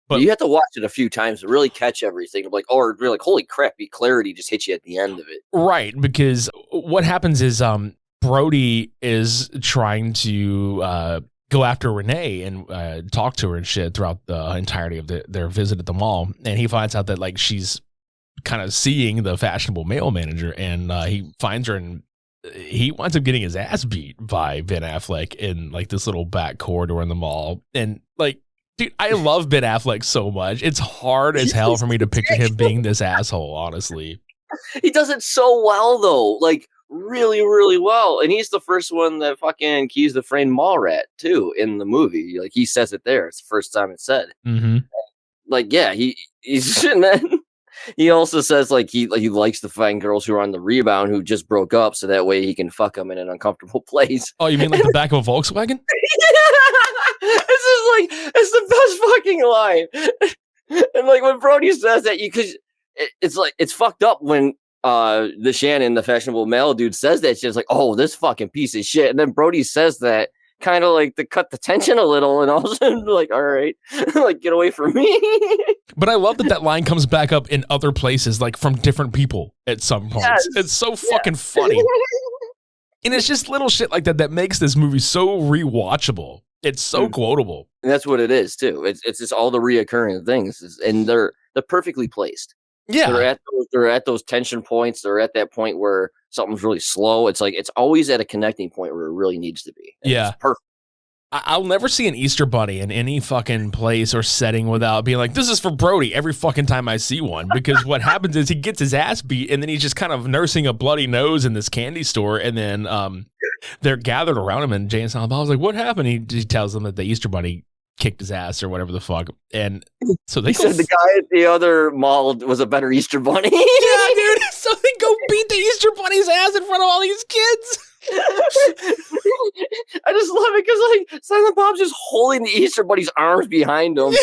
A: But
C: you have to watch it a few times to really catch everything. Like, or you're like, holy crap, clarity just hits you at the end of it.
A: Right, because what happens is Brody is trying to go after Renee and talk to her and shit throughout the entirety of their visit at the mall. And he finds out that like she's kind of seeing the fashionable male manager, and he finds her, and he winds up getting his ass beat by Ben Affleck in like this little back corridor in the mall. And like, dude, I love Ben Affleck so much. It's hard as hell for me to picture him being this asshole, honestly.
C: He does it so well, though. Like, really, really well. And he's the first one that fucking keys the frame Mallrat, too, in the movie. Like, he says it there. It's the first time it's said.
A: Mm-hmm.
C: Like, yeah, he's... And then he also says, like, he likes to find girls who are on the rebound who just broke up, so that way he can fuck them in an uncomfortable place.
A: Oh, you mean like the back of a Volkswagen?
C: This is like, it's the best fucking line. And like when Brody says that, because it's like, it's fucked up when the Shannon, the fashionable male dude, says that. She's like, oh, this fucking piece of shit. And then Brody says that kind of like to cut the tension a little, and all of a sudden like, all right, like get away from me.
A: But I love that line comes back up in other places, like from different people at some points. Yes. It's so fucking funny. And it's just little shit like that makes this movie so rewatchable. It's so quotable.
C: And that's what it is too. It's just all the reoccurring things, and they're perfectly placed.
A: Yeah,
C: they're at those tension points. They're at that point where something's really slow. It's like it's always at a connecting point where it really needs to be. And
A: yeah,
C: it's perfect.
A: I'll never see an Easter bunny in any fucking place or setting without being like, this is for Brody every fucking time I see one. Because what happens is he gets his ass beat, and then he's just kind of nursing a bloody nose in this candy store. And then they're gathered around him, and Jay and Silent Bob's like, what happened? He tells them that the Easter bunny kicked his ass or whatever the fuck. And so they
C: said the guy at the other mall was a better Easter bunny.
A: Yeah, dude. So they go beat the Easter bunny's ass in front of all these kids.
C: I just love it because like Silent Bob's just holding the Easter bunny's arms behind him, and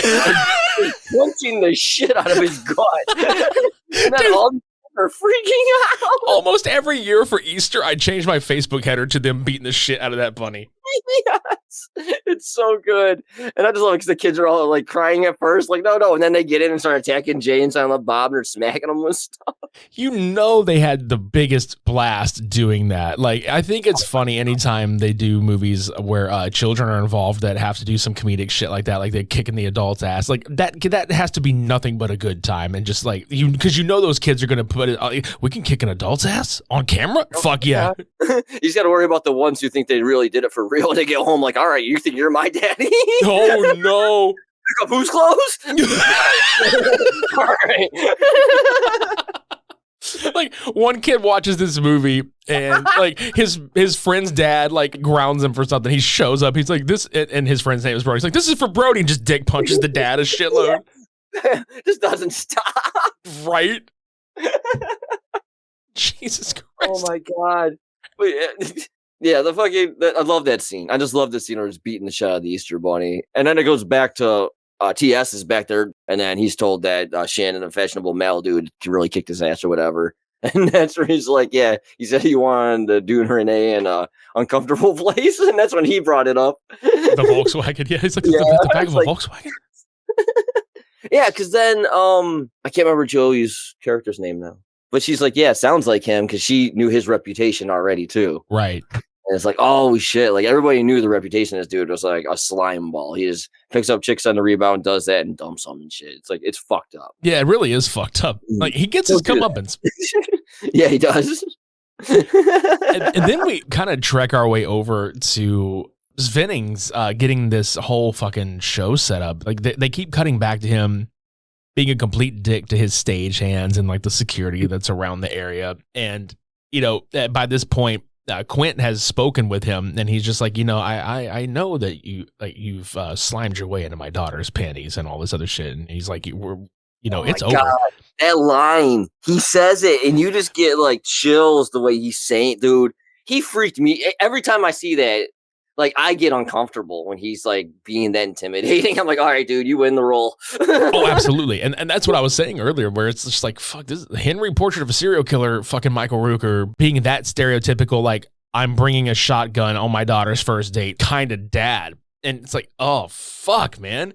C: punching the shit out of his gut. And then all are freaking out.
A: Almost every year for Easter, I change my Facebook header to them beating the shit out of that bunny.
C: Yes, it's so good. And I just love it because the kids are all like crying at first, like, no. And then they get in and start attacking Jay and Silent Bob, and they're smacking them with stuff.
A: You know, they had the biggest blast doing that. Like, I think it's funny anytime they do movies where children are involved that have to do some comedic shit like that, like they're kicking the adult's ass. Like, that has to be nothing but a good time. And just like, because you know those kids are going to put it, we can kick an adult's ass on camera? Oh, fuck yeah.
C: You just got to worry about the ones who think they really did it for real. They get home like, all right, you think you're my daddy?
A: Oh, no.
C: Pick up whose clothes? All right.
A: Like, one kid watches this movie, and like his friend's dad like grounds him for something. He shows up. He's like, this, and his friend's name is Brody. He's like, this is for Brody, and just dick punches the dad a shitload.
C: This doesn't stop.
A: Right? Jesus Christ.
C: Oh my God. Yeah, I love that scene. I just love the scene where he's beating the shit out of the Easter bunny. And then it goes back to TS is back there, and then he's told that Shannon, a fashionable male dude, really kicked his ass or whatever. And that's where he's like, yeah, he said he wanted to do Renee in a uncomfortable place, and that's when he brought it up.
A: The Volkswagen, yeah. He's like, the back of a Volkswagen?
C: Yeah, because then, I can't remember Joey's character's name now. But she's like, yeah, it sounds like him, because she knew his reputation already, too.
A: Right.
C: And it's like, oh shit! Like everybody knew the reputation of this dude was like a slime ball. He just picks up chicks on the rebound, does that, and dumps them and shit. It's like it's fucked up.
A: Yeah, it really is fucked up. Like he gets his comeuppance.
C: Yeah, he does.
A: and then we kind of trek our way over to Svennings's getting this whole fucking show set up. Like they keep cutting back to him being a complete dick to his stagehands and like the security that's around the area. And by this point, Quint has spoken with him, and he's just like, I know that you've slimed your way into my daughter's panties and all this other shit. And he's like, it's over.
C: God. That line, he says it, and you just get like chills the way he's saying, dude. He freaked me every time I see that. Like I get uncomfortable when he's like being that intimidating. I'm like, all right, dude, you win the role.
A: Oh, absolutely. And that's what I was saying earlier, where it's just like, fuck, this is Henry Portrait of a Serial Killer, fucking Michael Rooker being that stereotypical, like I'm bringing a shotgun on my daughter's first date kind of dad. And it's like, oh, fuck, man.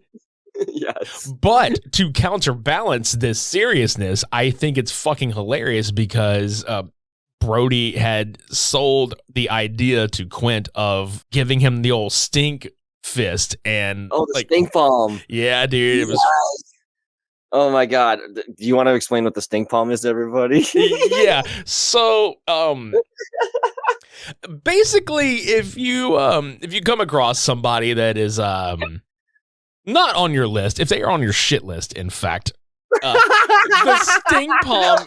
C: Yes.
A: But to counterbalance this seriousness, I think it's fucking hilarious because Brody had sold the idea to Quint of giving him the old stink fist and
C: the stink palm.
A: Yeah, dude. It was.
C: Oh my God. Do you want to explain what the stink palm is to everybody?
A: Yeah. So, basically, if you come across somebody that is not on your list, if they are on your shit list, in fact, the stink palm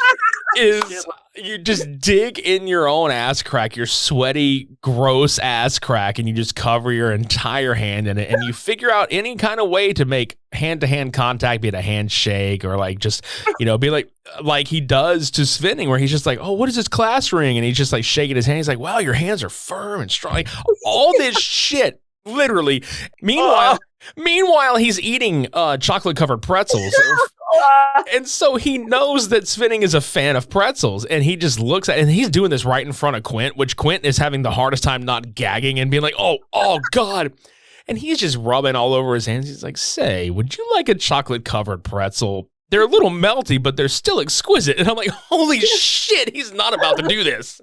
A: is you just dig in your own ass crack, your sweaty, gross ass crack, and you just cover your entire hand in it, and you figure out any kind of way to make hand-to-hand contact, be it a handshake or like just, be like he does to Svenning, where he's just like, oh, what is this class ring? And he's just like shaking his hand. He's like, wow, your hands are firm and strong. Like, all this shit, literally. Meanwhile, he's eating chocolate-covered pretzels. And so he knows that Svenning is a fan of pretzels, and he just looks at it, and he's doing this right in front of Quint, which Quint is having the hardest time not gagging and being like, oh God. And he's just rubbing all over his hands. He's like, say, would you like a chocolate-covered pretzel? They're a little melty, but they're still exquisite. And I'm like, holy shit, he's not about to do this.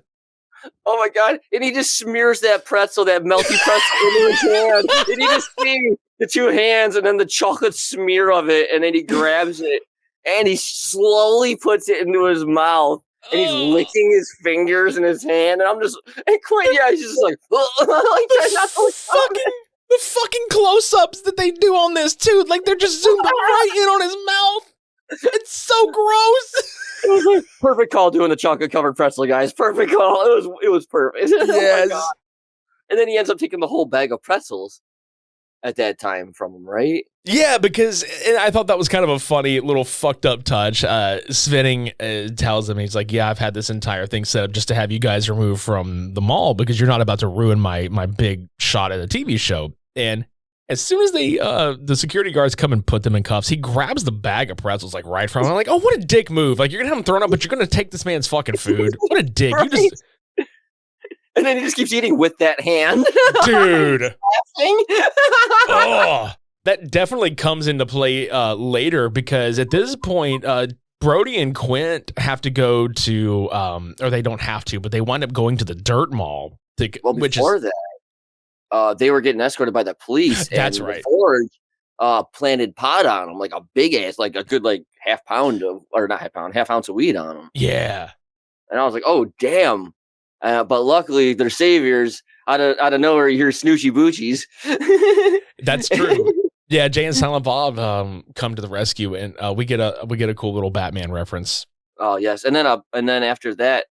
C: Oh my God. And he just smears that melty pretzel into his hand. And you just see the two hands and then the chocolate smear of it. And then he grabs it and he slowly puts it into his mouth. And he's licking his fingers in his hand. And he's just like,
A: the fucking close-ups that they do on this too. Like they're just zoomed right in on his mouth. It's so gross.
C: It was like perfect call doing the chocolate covered pretzel, guys. Perfect call. It was perfect.
A: Yes.
C: Oh, and then he ends up taking the whole bag of pretzels at that time from him, right?
A: Yeah, because I thought that was kind of a funny little fucked up touch. Svenning tells him, he's like, yeah, I've had this entire thing set up just to have you guys removed from the mall because you're not about to ruin my big shot at a TV show. And as soon as the security guards come and put them in cuffs, he grabs the bag of pretzels like right from him. I'm like, oh, what a dick move. Like, you're going to have him thrown up, but you're going to take this man's fucking food. What a dick.
C: Right? And then he just keeps eating with that hand.
A: Dude. Oh, that definitely comes into play later because at this point, Brody and Quint have to go to, or they don't have to, but they wind up going to the dirt mall.
C: Before that, they were getting escorted by the police.
A: That's
C: and
A: right.
C: Forge planted pot on them, like a big ass, like a good half ounce of weed on them.
A: Yeah. And
C: I was like, oh damn. But luckily, their saviors out of nowhere. You hear Snootchie Bootchies.
A: That's true. Yeah, Jay and Silent Bob come to the rescue, and we get a cool little Batman reference.
C: Oh yes, and then after that,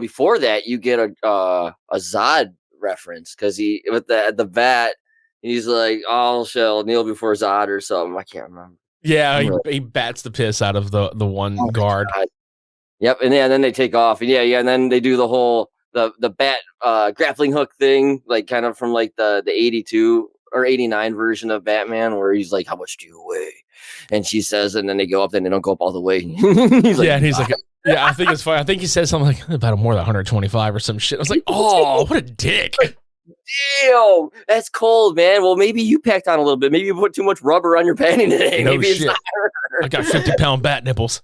C: before that, you get a Zod reference because he with the bat, he's like, "I shall kneel before Zod" or something. I can't remember.
A: Yeah, he bats the piss out of the one guard.
C: God. Yep, and then they take off. And yeah, and then they do the whole the bat grappling hook thing, like kind of from like the 82 or 89 version of Batman, where he's like, "How much do you weigh?" And she says, and then they go up, then they don't go up all the way.
A: He's like, I think it's funny. I think he says something like about more than 125 or some shit. I was like, oh, what a dick.
C: Damn, that's cold, man. Well, maybe you packed on a little bit. Maybe you put too much rubber on your panty today.
A: No
C: maybe
A: shit.
C: It's not
A: I got 50-pound bat nipples.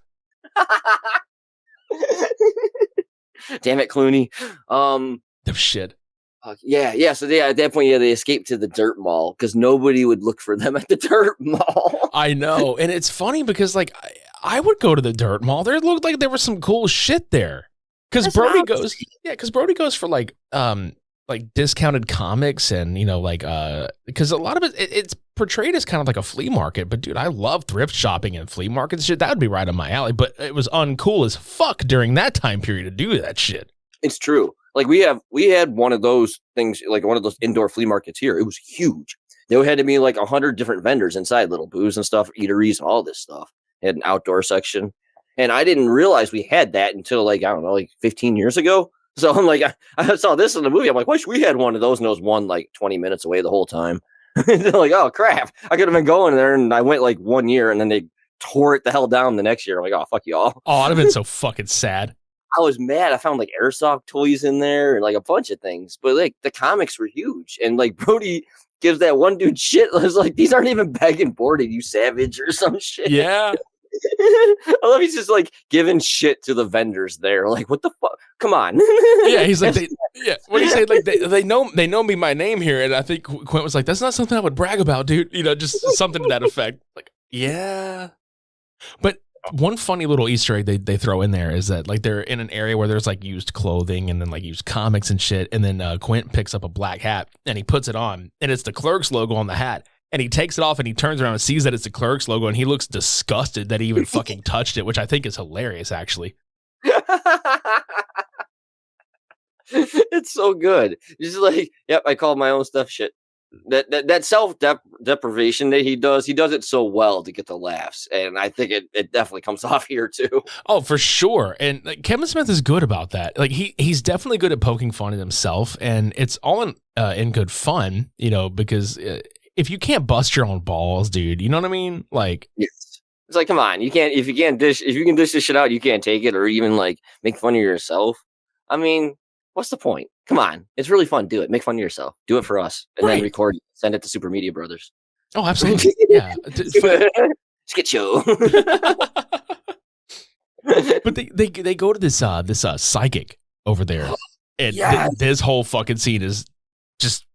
C: Damn it, Clooney.
A: No shit.
C: Yeah. So at that point, they escaped to the dirt mall because nobody would look for them at the dirt mall.
A: I know, and it's funny because like I would go to the dirt mall. There looked like there was some cool shit there. Because Brody goes for like discounted comics and because a lot of it's portrayed as kind of like a flea market. But dude, I love thrift shopping and flea markets. Shit, that would be right up my alley. But it was uncool as fuck during that time period to do that shit.
C: It's true. Like we had one of those things, like one of those indoor flea markets here. It was huge. There had to be like 100 different vendors inside, little booths and stuff, eateries, and all this stuff. It had an outdoor section. And I didn't realize we had that until like, I don't know, like 15 years ago. So I'm like, I saw this in the movie. I'm like, wish we had one of those. And there was one like 20 minutes away the whole time. They're like, oh crap. I could have been going there. And I went like 1 year and then they tore it the hell down the next year. I'm like, oh, fuck y'all.
A: Oh, I'd have been so fucking sad.
C: I was mad. I found like airsoft toys in there and like a bunch of things. But like the comics were huge. And like Brody gives that one dude shit. I was like, these aren't even bag and boarded, you savage, or some shit.
A: Yeah.
C: I love he's just like giving shit to the vendors there. Like, what the fuck? Come on.
A: Yeah, he's like, what do you say? Like, they know me my name here, and I think Quint was like, that's not something I would brag about, dude. Just something to that effect. Like, yeah. But one funny little Easter egg they throw in there is that like they're in an area where there's like used clothing and then like used comics and shit, and then Quint picks up a black hat and he puts it on, and it's the Clerks logo on the hat. And he takes it off and he turns around and sees that it's the Clerks logo, and he looks disgusted that he even fucking touched it, which I think is hilarious, actually.
C: It's so good. He's like, yep, I call my own stuff shit. That self-deprivation that he does it so well to get the laughs. And I think it definitely comes off here too.
A: Oh, for sure. And like, Kevin Smith is good about that. Like he's definitely good at poking fun at himself, and it's all in good fun, because if you can't bust your own balls, dude, you know what I mean? Like,
C: yes. It's like, come on, if you can dish this shit out, you can't take it or even like make fun of yourself. I mean, what's the point? Come on. It's really fun. Do it. Make fun of yourself. Do it for us. And then record it. Send it to Super Media Brothers.
A: Oh, absolutely. Yeah.
C: Skit show.
A: But they go to this psychic over there. And this whole fucking scene is just,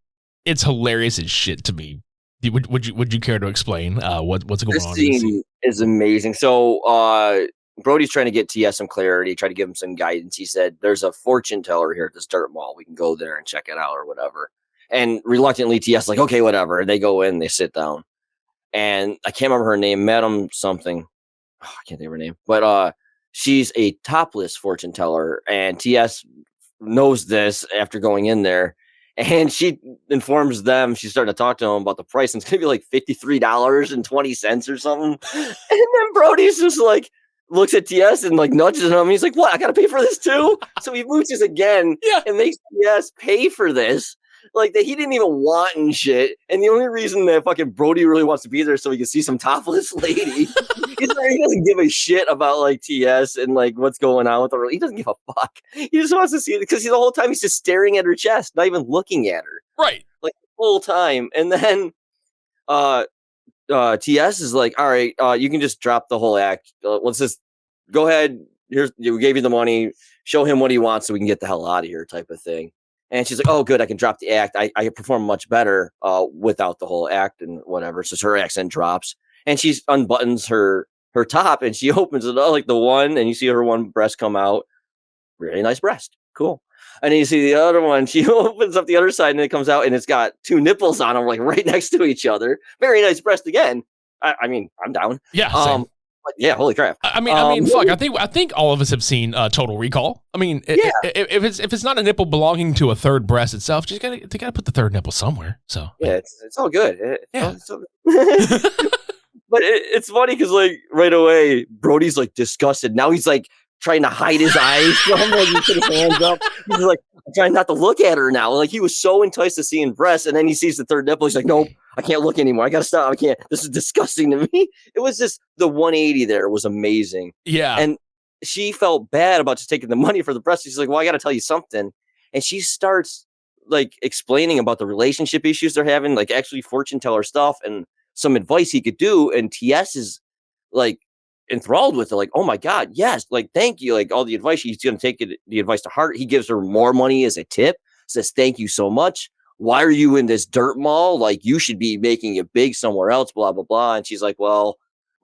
A: it's hilarious as shit to me. Would you care to explain what's going on?
C: This scene is amazing. So Brody's trying to get TS some clarity, try to give him some guidance. He said, there's a fortune teller here at this dirt mall. We can go there and check it out or whatever. And reluctantly, TS is like, okay, whatever. They go in, they sit down. And I can't remember her name, Madam something. Oh, I can't think of her name. But she's a topless fortune teller. And TS knows this after going in there. And she informs them, she's starting to talk to them about the price. And it's going to be like $53.20 or something. And then Brody's just like, looks at TS and like nudges him. He's like, what? I got to pay for this too? So he mooches again and makes TS pay for this. Like that he didn't even want and shit. And the only reason that fucking Brody really wants to be there is so he can see some topless lady. He doesn't give a shit about like TS and like what's going on with her. He doesn't give a fuck. He just wants to see it because the whole time he's just staring at her chest, not even looking at her.
A: Right.
C: Like the whole time. And then TS is like, all right, you can just drop the whole act. Let's just go ahead. We gave you the money. Show him what he wants so we can get the hell out of here type of thing. And she's like, oh, good. I can drop the act. I perform much better without the whole act and whatever. So her accent drops and she unbuttons her top and she opens it up like the one and you see her one breast come out. Really nice breast. Cool. And then you see the other one. She opens up the other side and it comes out and it's got two nipples on them like right next to each other. Very nice breast again. I mean, I'm down.
A: Yeah.
C: Yeah, holy crap.
A: I mean, fuck. I think all of us have seen Total Recall. I mean, if it's not a nipple belonging to a third breast itself, they gotta put the third nipple somewhere. So
C: yeah, it's all good. It's all good. But it's funny because like right away, Brody's like disgusted. Now he's like trying to hide his eyes from her. He put his hands up. He's like trying not to look at her now. Like he was so enticed to seeing breasts, and then he sees the third nipple. He's like, nope. I can't look anymore. I gotta stop. I can't. This is disgusting to me. It was just the 180 there was amazing.
A: Yeah.
C: And she felt bad about just taking the money for the breast. She's like, well, I gotta tell you something. And she starts like explaining about the relationship issues they're having, like actually fortune teller stuff and some advice he could do. And TS is like enthralled with it. Like, oh my God, yes. Like, thank you. Like all the advice, she's gonna take the advice to heart. He gives her more money as a tip. says, thank you so much. Why are you in this dirt mall? Like, you should be making it big somewhere else, blah, blah, blah. And she's like, well,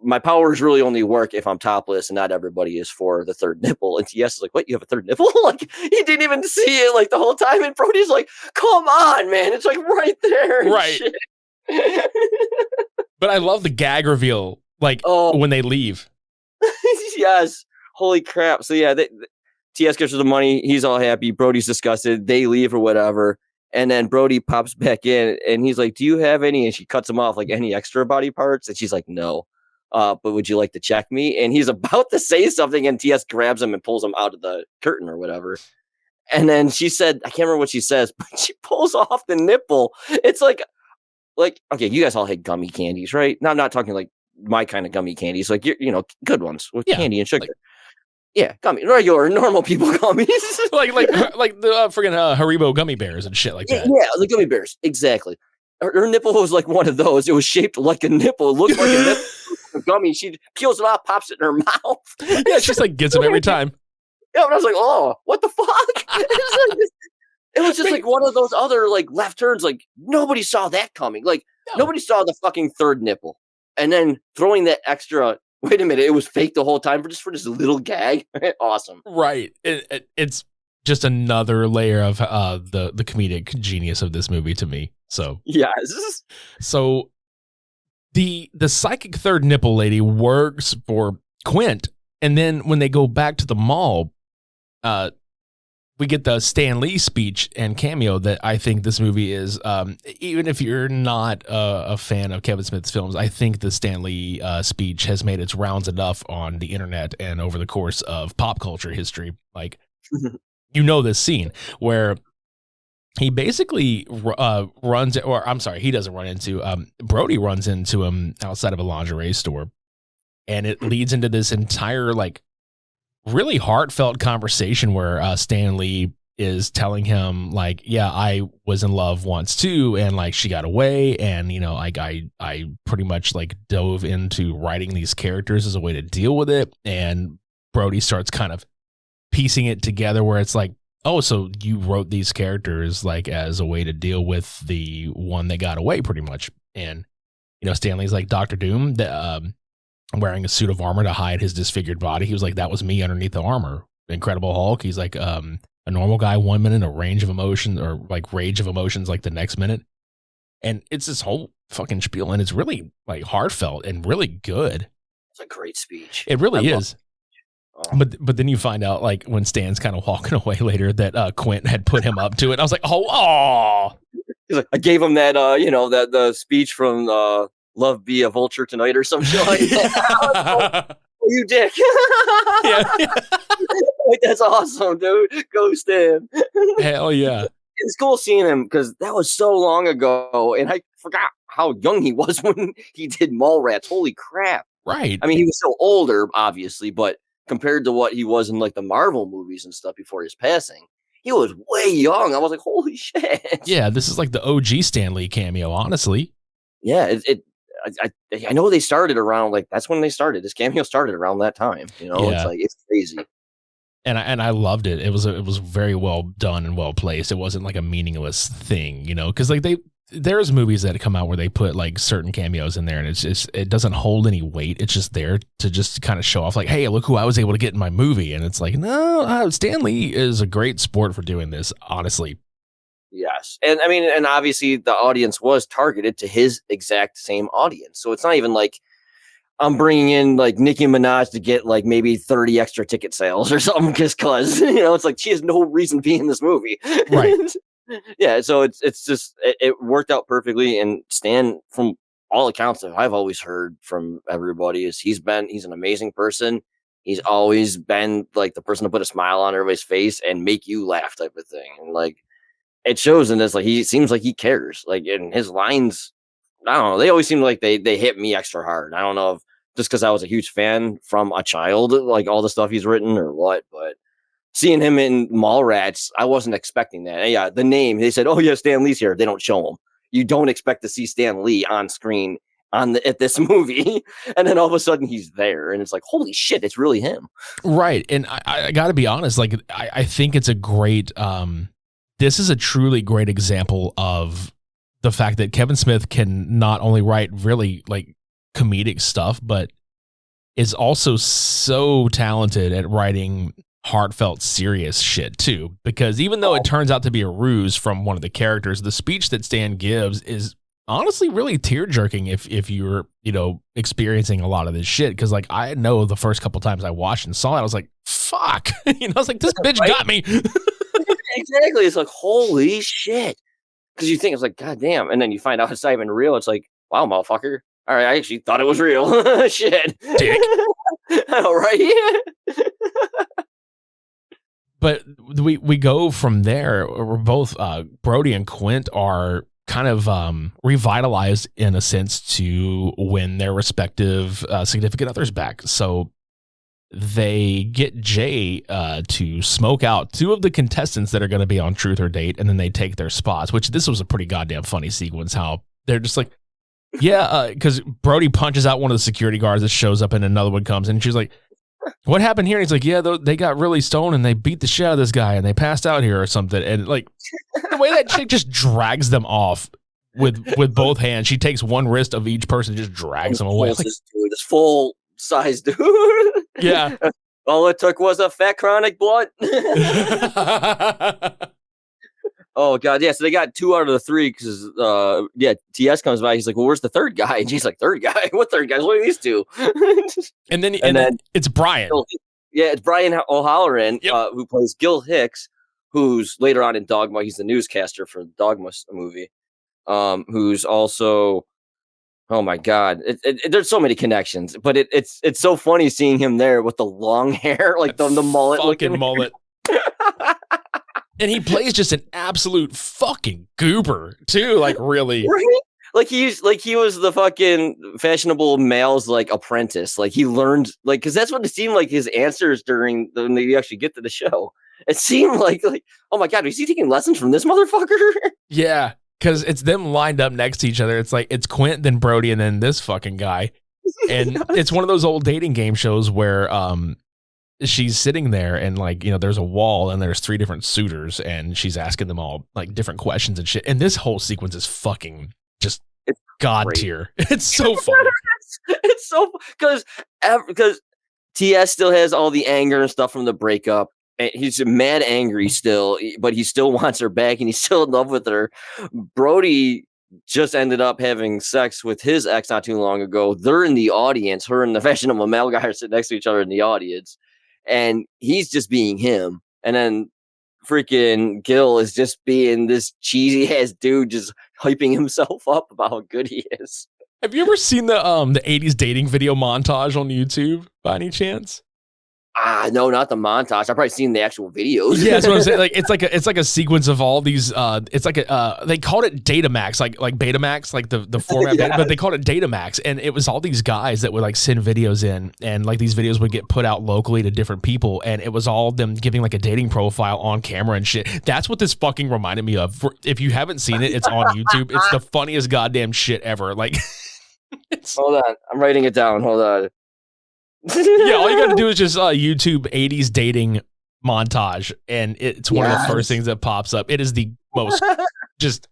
C: my powers really only work if I'm topless, and not everybody is for the third nipple. And TS is like, what, you have a third nipple? Like, he didn't even see it like the whole time. And Brody's like, come on, man. It's like right there.
A: Right. But I love the gag reveal, like when they leave.
C: Yes. Holy crap. So yeah, TS gives her the money. He's all happy. Brody's disgusted. They leave or whatever. And then Brody pops back in and he's like, do you have any? And she cuts him off, like, any extra body parts? And she's like, no. But would you like to check me? And he's about to say something, and TS grabs him and pulls him out of the curtain or whatever. And then she said, I can't remember what she says, but she pulls off the nipple. It's like, okay, you guys all hate gummy candies, right? Now, I'm not talking like my kind of gummy candies, like, good ones with candy and sugar. Gummy, regular, normal people gummies.
A: like the friggin' Haribo gummy bears and shit like that.
C: Yeah, the gummy bears, exactly. Her nipple was like one of those. It was shaped like a nipple. It looked like a nipple. A gummy. She peels it off, pops it in her mouth.
A: Yeah, she's like, gets them every time.
C: Yeah, and I was like, oh, what the fuck? It was just like one of those other like left turns. Like, nobody saw that coming. Like, nobody saw the fucking third nipple. And then throwing that extra, wait a minute, it was fake the whole time for this little gag. Awesome.
A: Right. It's just another layer of the comedic genius of this movie to me. So
C: yes.
A: So the psychic third nipple lady works for Quint, and then when they go back to the mall, we get the Stan Lee speech and cameo that I think this movie is. Even if you're not a fan of Kevin Smith's films, I think the Stan Lee speech has made its rounds enough on the internet and over the course of pop culture history. Like, this scene where he basically runs, or I'm sorry, he doesn't run into, Brody runs into him outside of a lingerie store. And it leads into this entire, like, really heartfelt conversation where Stan Lee is telling him, like, yeah, I was in love once too, and like she got away, and I pretty much like dove into writing these characters as a way to deal with it. And Brody starts kind of piecing it together where it's like, oh, so you wrote these characters like as a way to deal with the one that got away, pretty much. And Stan Lee's like Dr. Doom, wearing a suit of armor to hide his disfigured body. He was like, that was me underneath the armor. Incredible Hulk. He's like a normal guy 1 minute, a range of emotion or like rage of emotions like the next minute. And it's this whole fucking spiel, and it's really like heartfelt and really good.
C: It's a great speech.
A: It really is. But then you find out, like, when Stan's kind of walking away later, that Quint had put him up to it. I was like, oh.
C: He's like, I gave him that, the speech from Love Be a Vulture Tonight or some shit like that. Oh, you dick.
A: Yeah.
C: Like, that's awesome, dude. Go Stan.
A: Hell yeah.
C: It's cool seeing him because that was so long ago, and I forgot how young he was when he did Mallrats. Holy crap.
A: Right.
C: I mean, he was still older, obviously, but compared to what he was in like the Marvel movies and stuff before his passing, he was way young. I was like, holy shit. Yeah,
A: this is like the OG Stan Lee cameo, honestly.
C: Yeah, I know they started around, like, that's when they started. This cameo started around that time.
A: Yeah.
C: It's like, it's crazy.
A: And I loved it. It was very well done and well placed. It wasn't like a meaningless thing, because like there's movies that come out where they put like certain cameos in there, and it doesn't hold any weight. It's just there to just kind of show off, like, hey, look who I was able to get in my movie. And it's like, no, Stan Lee is a great sport for doing this, honestly.
C: Yes. And I mean, and obviously the audience was targeted to his exact same audience. So it's not even like I'm bringing in like Nicki Minaj to get like maybe 30 extra ticket sales or something just cause, it's like she has no reason to be in this movie.
A: Right.
C: Yeah. So it's just, it worked out perfectly. And Stan, from all accounts that I've always heard from everybody, is he's an amazing person. He's always been like the person to put a smile on everybody's face and make you laugh type of thing. And like, it shows in this, like, he seems like he cares. Like, in his lines, I don't know, they always seem like they hit me extra hard. I don't know if just because I was a huge fan from a child, like all the stuff he's written or what, but seeing him in Mallrats, I wasn't expecting that. And yeah, the name, they said, oh yeah, Stan Lee's here. They don't show him. You don't expect to see Stan Lee on screen at this movie. And then all of a sudden he's there, and it's like, holy shit, it's really him.
A: Right. And I gotta be honest, like, I think it's a great this is a truly great example of the fact that Kevin Smith can not only write really like comedic stuff, but is also so talented at writing heartfelt, serious shit too. Because even though it turns out to be a ruse from one of the characters, the speech that Stan gives is honestly really tear jerking if you're, experiencing a lot of this shit. Because like I know the first couple times I watched and saw it, I was like, fuck. I was like, this bitch got me.
C: Exactly. It's like, holy shit. Because you think it's like, God damn. And then you find out it's not even real. It's like, wow, motherfucker. All right, I actually thought it was real. Shit.
A: Dick.
C: All right.
A: But we go from there. We're both Brody and Quint are kind of revitalized in a sense to win their respective significant others back. So they get Jay to smoke out two of the contestants that are going to be on Truth or Date, and then they take their spots, which this was a pretty goddamn funny sequence, how they're just like, yeah, because Brody punches out one of the security guards that shows up and another one comes in, and she's like, what happened here? And he's like, yeah, they got really stoned and they beat the shit out of this guy and they passed out here or something. And like the way that chick just drags them off with both hands, she takes one wrist of each person, just drags them away. Like,
C: this full size dude.
A: Yeah.
C: All it took was a fat chronic blunt. Oh god, yeah. So they got 2 out of the 3 because TS comes by. He's like, "Well, where's the third guy?" And she's like, "Third guy? What third guys? What are these 2?"
A: and then it's Brian.
C: Yeah, it's Brian O'Halloran,
A: yep.
C: Who plays Gil Hicks, who's later on in Dogma. He's the newscaster for the Dogma movie. Who's also, oh my god, there's so many connections, but it's so funny seeing him there with the long hair, like the mullet,
A: fucking mullet. And he plays just an absolute fucking goober too, like really.
C: Right? Like he was the fucking fashionable male's like apprentice. Like he learned, like, because that's what it seemed like his answers during when they actually get to the show. It seemed like, oh my god, is he taking lessons from this motherfucker?
A: Yeah, because it's them lined up next to each other. It's like it's Quint, then Brody, and then this fucking guy. And it's one of those old dating game shows where she's sitting there and like, there's a wall and there's 3 different suitors and she's asking them all like different questions and shit. And this whole sequence is fucking just god tier. It's so funny.
C: It's so because TS still has all the anger and stuff from the breakup. And he's mad angry still, but he still wants her back and he's still in love with her. Brody just ended up having sex with his ex not too long ago. They're in the audience. Her and the fashionable male guy are sitting next to each other in the audience. And he's just being him. And then freaking Gil is just being this cheesy ass dude, just hyping himself up about how good he is.
A: Have you ever seen the 80s dating video montage on YouTube by any chance?
C: No, not the montage. I've probably seen the actual videos.
A: Yeah, that's what I'm saying. Like it's like a sequence of all these. It's like they called it Datamax, like Betamax, like the format, yeah. But they called it Datamax, and it was all these guys that would like send videos in, and like these videos would get put out locally to different people, and it was all them giving like a dating profile on camera and shit. That's what this fucking reminded me of. If you haven't seen it, it's on YouTube. It's the funniest goddamn shit ever. Like,
C: hold on, I'm writing it down. Hold on.
A: Yeah, all you got to do is just YouTube 80s dating montage, and it's one of the first things that pops up. It is the most just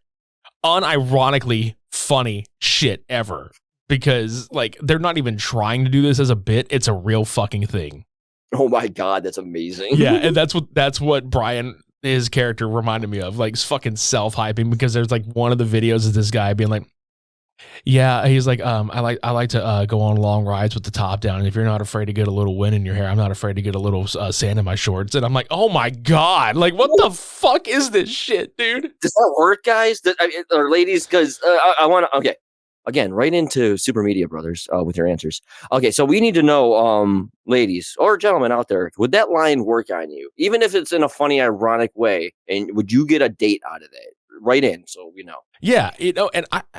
A: unironically funny shit ever because like they're not even trying to do this as a bit. It's a real fucking thing.
C: Oh my god, that's amazing.
A: Yeah, and that's what Brian, his character, reminded me of, like fucking self-hyping, because there's like one of the videos of this guy being like, yeah, he's like, I like to go on long rides with the top down, and if you're not afraid to get a little wind in your hair, I'm not afraid to get a little sand in my shorts. And I'm like, oh my god, like what the fuck is this shit, dude?
C: Does that work, guys? Or ladies? Because I want to. Okay, again, right into Super Media Brothers with your answers. Okay, so we need to know, ladies or gentlemen out there, would that line work on you, even if it's in a funny, ironic way? And would you get a date out of it? Right in, so we know.
A: Yeah, and I'm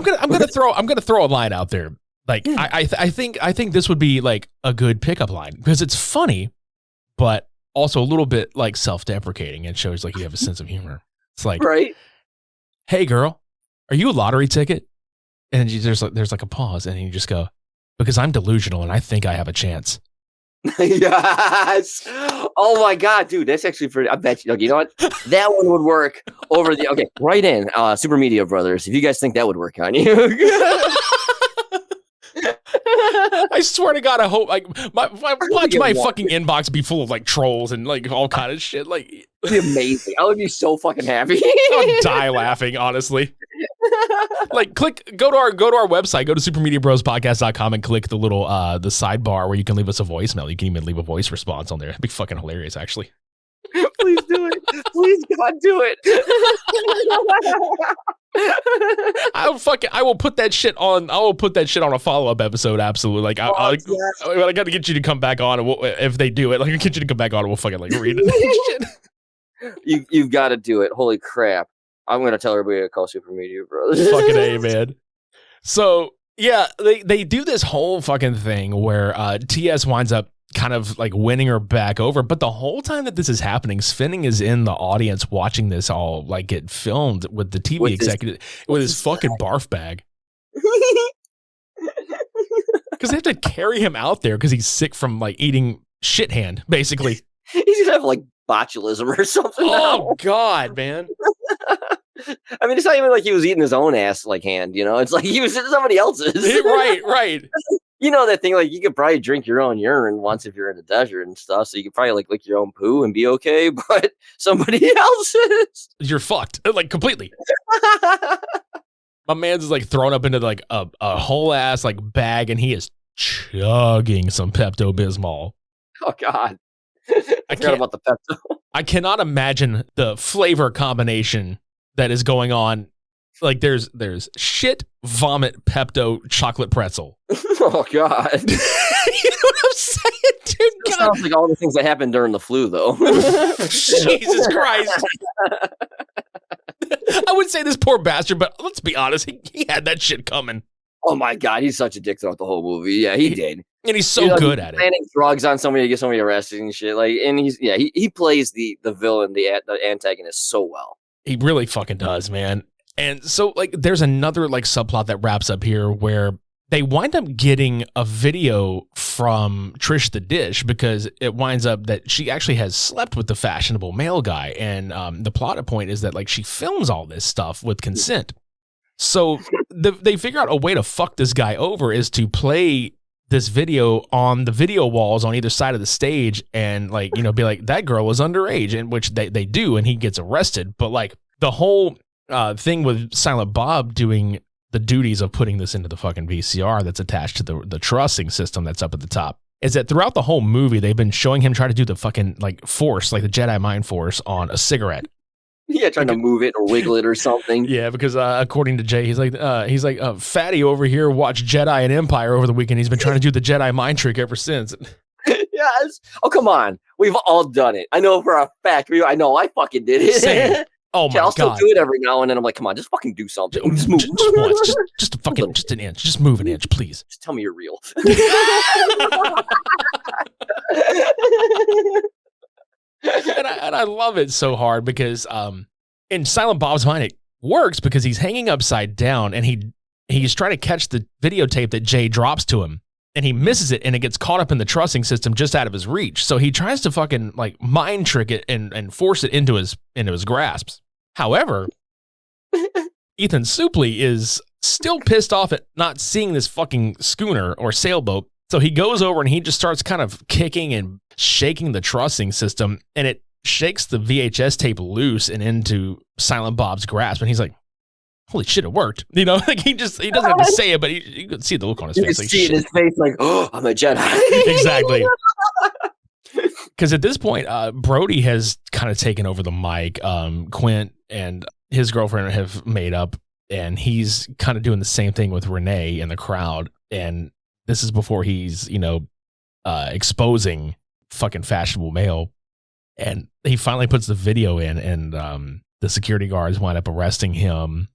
A: gonna throw a line out there. Like I think this would be like a good pickup line because it's funny, but also a little bit like self-deprecating. It shows like you have a sense of humor. It's like,
C: right?
A: Hey, girl, are you a lottery ticket? And there's like a pause, and you just go, because I'm delusional and I think I have a chance.
C: Yes. Oh my God, dude, that's actually pretty. I bet you. Okay, you know what? That one would work over the. Okay, right in Super Media Brothers. If you guys think that would work on you.
A: I swear to God, I hope like watch my fucking inbox be full of like trolls and like all kind of shit. Like,
C: it'd be amazing. I would be so fucking happy.
A: I'll die laughing, honestly. Like, go to our website, go to supermediabrospodcast.com and click the little the sidebar where you can leave us a voicemail. You can even leave a voice response on there. It'd be fucking hilarious, actually.
C: Please do it. Please, God, do it.
A: I will put that shit on. I will put that shit on a follow-up episode. Absolutely. Like, I got to get you to come back on. And if they do it, like, I get you to come back on and we'll fucking like read it.
C: You've got to do it. Holy crap. I'm going to tell everybody to call Super Media Brothers.
A: Fucking A, man. So, yeah, they do this whole fucking thing where TS winds up kind of like winning her back over. But the whole time that this is happening, Svenning is in the audience watching this all like get filmed with the TV executive with his fucking barf bag. Because they have to carry him out there because he's sick from like eating shit hand, basically.
C: He's going to have like botulism or something.
A: Oh, now. God, man.
C: I mean, it's not even like he was eating his own ass like hand, you know? It's like he was in somebody else's.
A: Right.
C: You know that thing, like you could probably drink your own urine once if you're in the desert and stuff, so you could probably like lick your own poo and be okay, but somebody else's,
A: you're fucked, like completely. My man's is like thrown up into like a whole ass like bag, and he is chugging some Pepto-Bismol.
C: Oh God, I forgot about the Pepto.
A: I cannot imagine the flavor combination that is going on. Like there's shit, vomit, Pepto, chocolate pretzel.
C: Oh God.
A: You know what I'm saying, dude?
C: It sounds like all the things that happened during the flu, though.
A: Jesus Christ. I would say this poor bastard, but let's be honest, he had that shit coming.
C: Oh my God, he's such a dick throughout the whole movie. Yeah, he did.
A: And he's so good at it.
C: Planning drugs on somebody to get somebody arrested and shit. Like, and he plays the villain, the antagonist so well.
A: He really fucking does, man. And so, like, there's another, like, subplot that wraps up here where they wind up getting a video from Trish the Dish because it winds up that she actually has slept with the fashionable male guy. And the plot point is that, like, she films all this stuff with consent. So they figure out a way to fuck this guy over is to play this video on the video walls on either side of the stage and, like, you know, be like, that girl was underage, in which they do, and he gets arrested. But, like, the whole thing with Silent Bob doing the duties of putting this into the fucking VCR that's attached to the trussing system that's up at the top is that throughout the whole movie, they've been showing him try to do the fucking like force, like the Jedi mind force on a cigarette.
C: Yeah, trying to move it or wiggle it or something.
A: Yeah, because according to Jay, he's like, Fatty over here watched Jedi and Empire over the weekend. He's been trying to do the Jedi mind trick ever since.
C: Yes. Oh, come on. We've all done it. I know for a fact. I know I fucking did it.
A: Same. Oh my God.
C: I'll still do it every now and then. I'm like, come on, just fucking do something. Just move.
A: Just an inch. Just move an inch, please.
C: Just tell me you're real.
A: And I love it so hard because in Silent Bob's mind, it works because he's hanging upside down and he's trying to catch the videotape that Jay drops to him. And he misses it, and it gets caught up in the trussing system just out of his reach. So he tries to fucking like mind trick it and force it into his grasps. However, Ethan Suplee is still pissed off at not seeing this fucking schooner or sailboat. So he goes over and he just starts kind of kicking and shaking the trussing system, and it shakes the VHS tape loose and into Silent Bob's grasp. And he's like, holy shit, it worked. You know, like he doesn't have to say it, but you can see the look on his face.
C: You can see it in his face like, oh, I'm a Jedi.
A: Exactly. Because at this point, Brody has kind of taken over the mic. Quint and his girlfriend have made up, and he's kind of doing the same thing with Renee in the crowd. And this is before he's, you know, exposing fucking fashionable male. And he finally puts the video in, and the security guards wind up arresting him.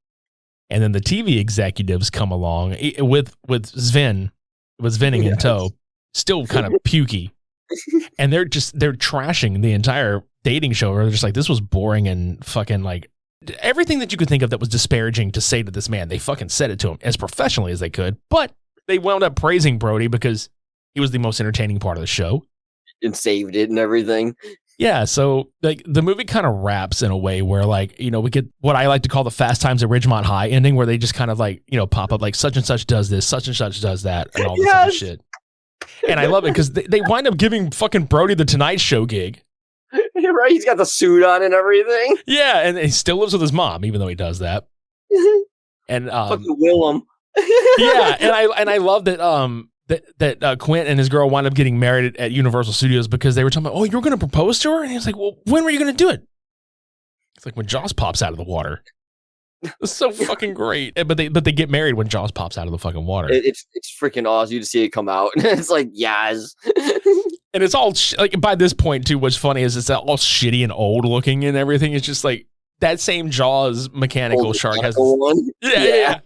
A: And then the TV executives come along with Svenning in tow, still kind of pukey. And they're trashing the entire dating show. They're just like, this was boring and fucking like everything that you could think of that was disparaging to say to this man. They fucking said it to him as professionally as they could. But they wound up praising Brody because he was the most entertaining part of the show.
C: and saved it and everything.
A: Yeah, so like the movie kind of wraps in a way where like, we get what I like to call the Fast Times at Ridgemont High ending, where they just kind of like, pop up like such and such does this, such and such does that, and all this other shit. And I love it because they wind up giving fucking Brody the Tonight Show gig.
C: Right, he's got the suit on and everything.
A: Yeah, and he still lives with his mom, even though he does that. And
C: fucking Willem.
A: Yeah, and I love that that Quint and his girl wound up getting married at Universal Studios because they were talking about, oh, you were going to propose to her? And he was like, well, when were you going to do it? It's like when Jaws pops out of the water. It's so fucking great. But they get married when Jaws pops out of the fucking water.
C: It's freaking awesome. You to see it come out. It's like, yes.
A: And it's all, like, by this point, too, what's funny is it's all shitty and old looking and everything. It's just like, that same Jaws mechanical shark has...
C: one.
A: Yeah.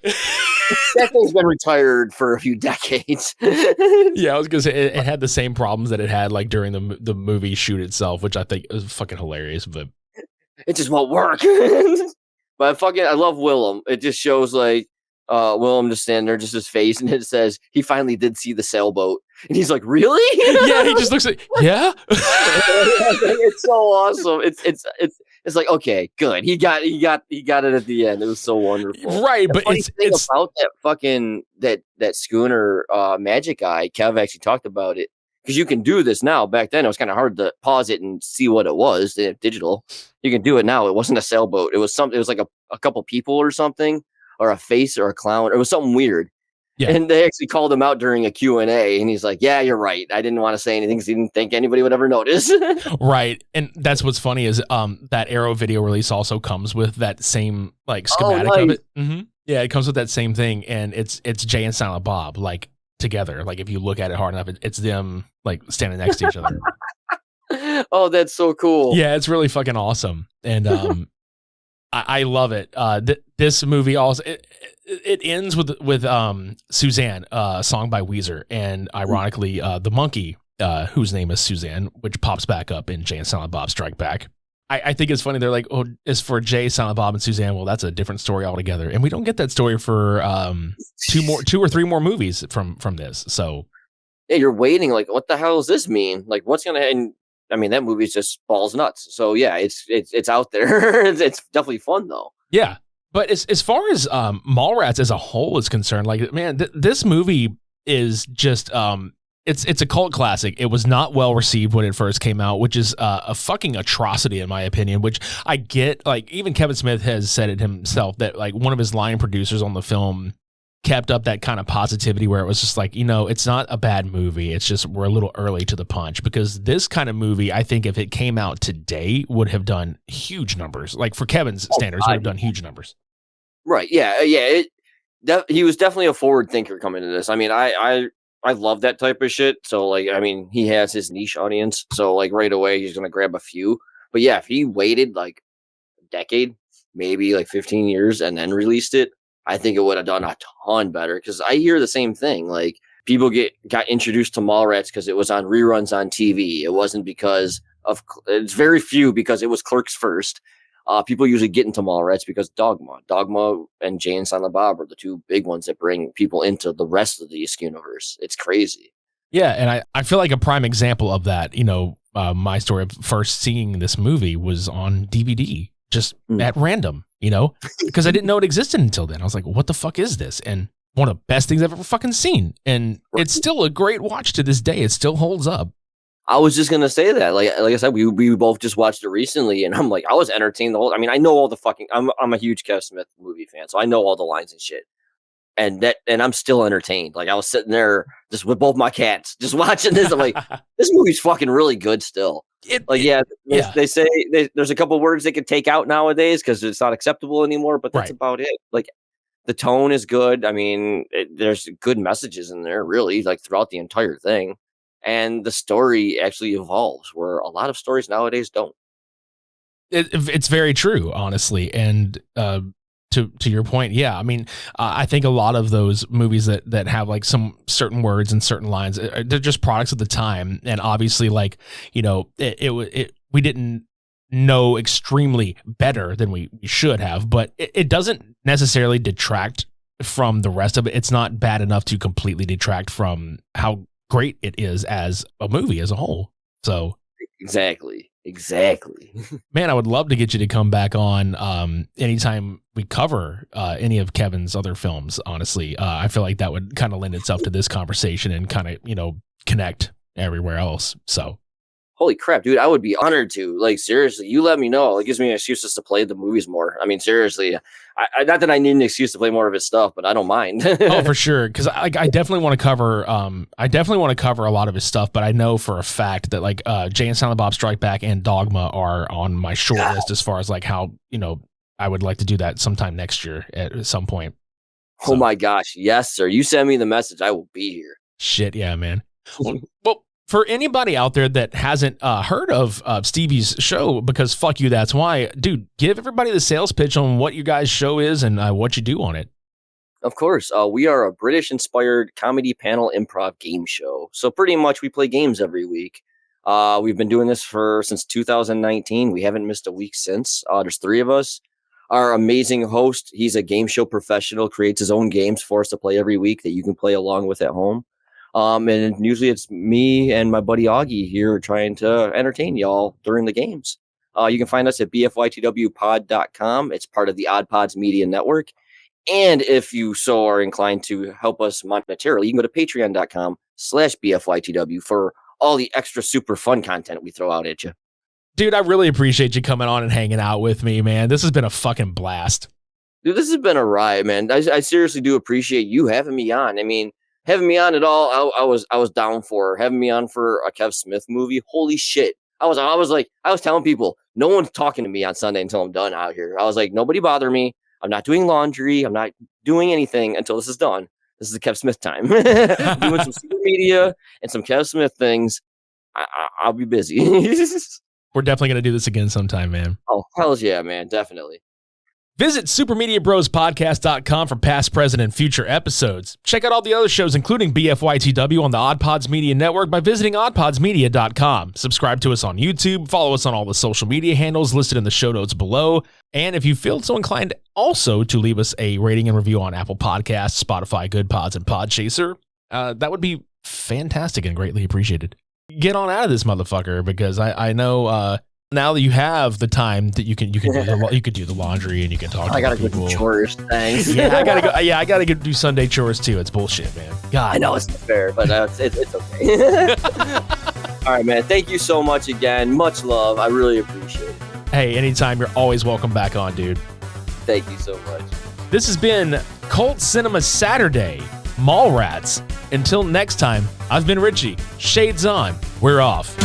C: That thing's been retired for a few decades.
A: Yeah, I was gonna say it had the same problems that it had like during the movie shoot itself, which I think is fucking hilarious. But
C: it just won't work. But I love Willem. It just shows like Willem just standing there, just his face, and it says he finally did see the sailboat, and he's like, "Really?"
A: Yeah, he just looks like, yeah.
C: It's so awesome. It's like, okay, good. He got it at the end. It was so wonderful.
A: Right,
C: the
A: but
C: it's about that fucking that schooner magic eye. Kev actually talked about it because you can do this now. Back then, it was kind of hard to pause it and see what it was. They have digital. You can do it now. It wasn't a sailboat. It was something. It was like a couple people or something, or a face or a clown. It was something weird. Yeah. And they actually called him out during a Q&A, and he's like, yeah, you're right. I didn't want to say anything because he didn't think anybody would ever notice.
A: Right. And that's what's funny is that Arrow video release also comes with that same like schematic of it. Mm-hmm. Yeah, it comes with that same thing, and it's Jay and Silent Bob like together. Like if you look at it hard enough, it's them like standing next to each other.
C: Oh, that's so cool.
A: Yeah, it's really fucking awesome. And I love it. This movie also it ends with Suzanne, a song by Weezer, and ironically, the monkey, whose name is Suzanne, which pops back up in Jay and Silent Bob Strike Back. I think it's funny. They're like, oh, it's for Jay, Silent Bob, and Suzanne. Well, that's a different story altogether, and we don't get that story for two or three more movies from this. So
C: yeah, you're waiting. Like, what the hell does this mean? Like, what's gonna? And I mean, that movie's just balls nuts. So yeah, it's out there. It's definitely fun though.
A: Yeah, but as far as Mallrats as a whole is concerned, like man, this movie is just it's a cult classic. It was not well received when it first came out, which is a fucking atrocity in my opinion. Which I get. Like even Kevin Smith has said it himself that like one of his line producers on the film kept up that kind of positivity where it was just like, it's not a bad movie. It's just we're a little early to the punch because this kind of movie, I think if it came out today would have done huge numbers. Like for Kevin's standards, would have done huge numbers.
C: Right. Yeah. Yeah. He was definitely a forward thinker coming into this. I mean, I love that type of shit. So like, I mean, he has his niche audience. So like right away, he's going to grab a few. But yeah, if he waited like a decade, maybe like 15 years and then released it, I think it would have done a ton better because I hear the same thing. Like people got introduced to Mallrats because it was on reruns on TV. It wasn't because of it's very few because it was Clerks first. People usually get into Mallrats because Dogma and Jay and Silent Bob are the two big ones that bring people into the rest of the universe. It's crazy.
A: Yeah, and I feel like a prime example of that. My story of first seeing this movie was on DVD. Just at random, because I didn't know it existed until then. I was like, what the fuck is this? And one of the best things I've ever fucking seen. And it's still a great watch to this day. It still holds up.
C: I was just going to say that. Like I said, we both just watched it recently and I'm like, I was entertained the whole, I mean, I know all the fucking, I'm a huge Kev Smith movie fan. So I know all the lines and shit. And I'm still entertained. Like I was sitting there just with both my cats, just watching this. I'm like, this movie's fucking really good still. They say there's a couple words they could take out nowadays because it's not acceptable anymore, but that's about it. Like the tone is good. I mean, there's good messages in there really like throughout the entire thing. And the story actually evolves where a lot of stories nowadays don't.
A: It's very true, honestly. And, to your point, yeah. I mean, I think a lot of those movies that have like some certain words and certain lines, they're just products of the time. And obviously, like we didn't know extremely better than we should have, but it doesn't necessarily detract from the rest of it. It's not bad enough to completely detract from how great it is as a movie as a whole. So
C: exactly.
A: Man, I would love to get you to come back on anytime we cover any of Kevin's other films. Honestly, I feel like that would kind of lend itself to this conversation and kind of, connect everywhere else. So.
C: Holy crap, dude, I would be honored to. Like, seriously, you let me know. It gives me an excuse just to play the movies more. I mean, seriously, I not that I need an excuse to play more of his stuff, but I don't mind.
A: Oh, for sure. Because I definitely want to cover a lot of his stuff, but I know for a fact that like Jay and Silent Bob Strike Back and Dogma are on my short list as far as like how, I would like to do that sometime next year at some point.
C: So. Oh my gosh. Yes, sir. You send me the message. I will be here.
A: Shit. Yeah, man. Well, for anybody out there that hasn't heard of Stevie's show, because fuck you, that's why, dude, give everybody the sales pitch on what you guys' show is and what you do on it.
C: Of course. We are a British-inspired comedy panel improv game show. So pretty much we play games every week. We've been doing this since 2019. We haven't missed a week since. There's 3 of us. Our amazing host, he's a game show professional, creates his own games for us to play every week that you can play along with at home. And usually it's me and my buddy Augie here trying to entertain y'all during the games. You can find us at BFYTWpod.com. It's part of the OddPods Media Network. And if you so are inclined to help us monetarily, you can go to patreon.com/BFYTW for all the extra super fun content we throw out at you.
A: Dude, I really appreciate you coming on and hanging out with me, man. This has been a fucking blast.
C: Dude, this has been a riot, man. I seriously do appreciate you having me on. I mean, having me on at all, I was down for. Having me on for a Kev Smith movie, holy shit! I was telling people, no one's talking to me on Sunday until I'm done out here. I was like, nobody bother me. I'm not doing laundry. I'm not doing anything until this is done. This is the Kev Smith time. Doing some super media and some Kev Smith things. I'll be busy.
A: We're definitely gonna do this again sometime, man.
C: Oh, hell yeah, man, definitely.
A: Visit supermediabrospodcast.com for past, present, and future episodes. Check out all the other shows, including BFYTW on the OddPods Media Network by visiting oddpodsmedia.com. Subscribe to us on YouTube. Follow us on all the social media handles listed in the show notes below. And if you feel so inclined also to leave us a rating and review on Apple Podcasts, Spotify, GoodPods, and Podchaser, that would be fantastic and greatly appreciated. Get on out of this motherfucker, because I know... now that you have the time that you could do the laundry and you can talk to people.
C: I gotta go do chores. Thanks.
A: Yeah, I gotta go do Sunday chores too. It's bullshit, man. God,
C: I know it's not fair, but it's okay. All right, man. Thank you so much again. Much love. I really appreciate it.
A: Hey, anytime. You're always welcome back on, dude.
C: Thank you so much.
A: This has been Cult Cinema Saturday, Mallrats. Until next time, I've been Richie. Shades on. We're off.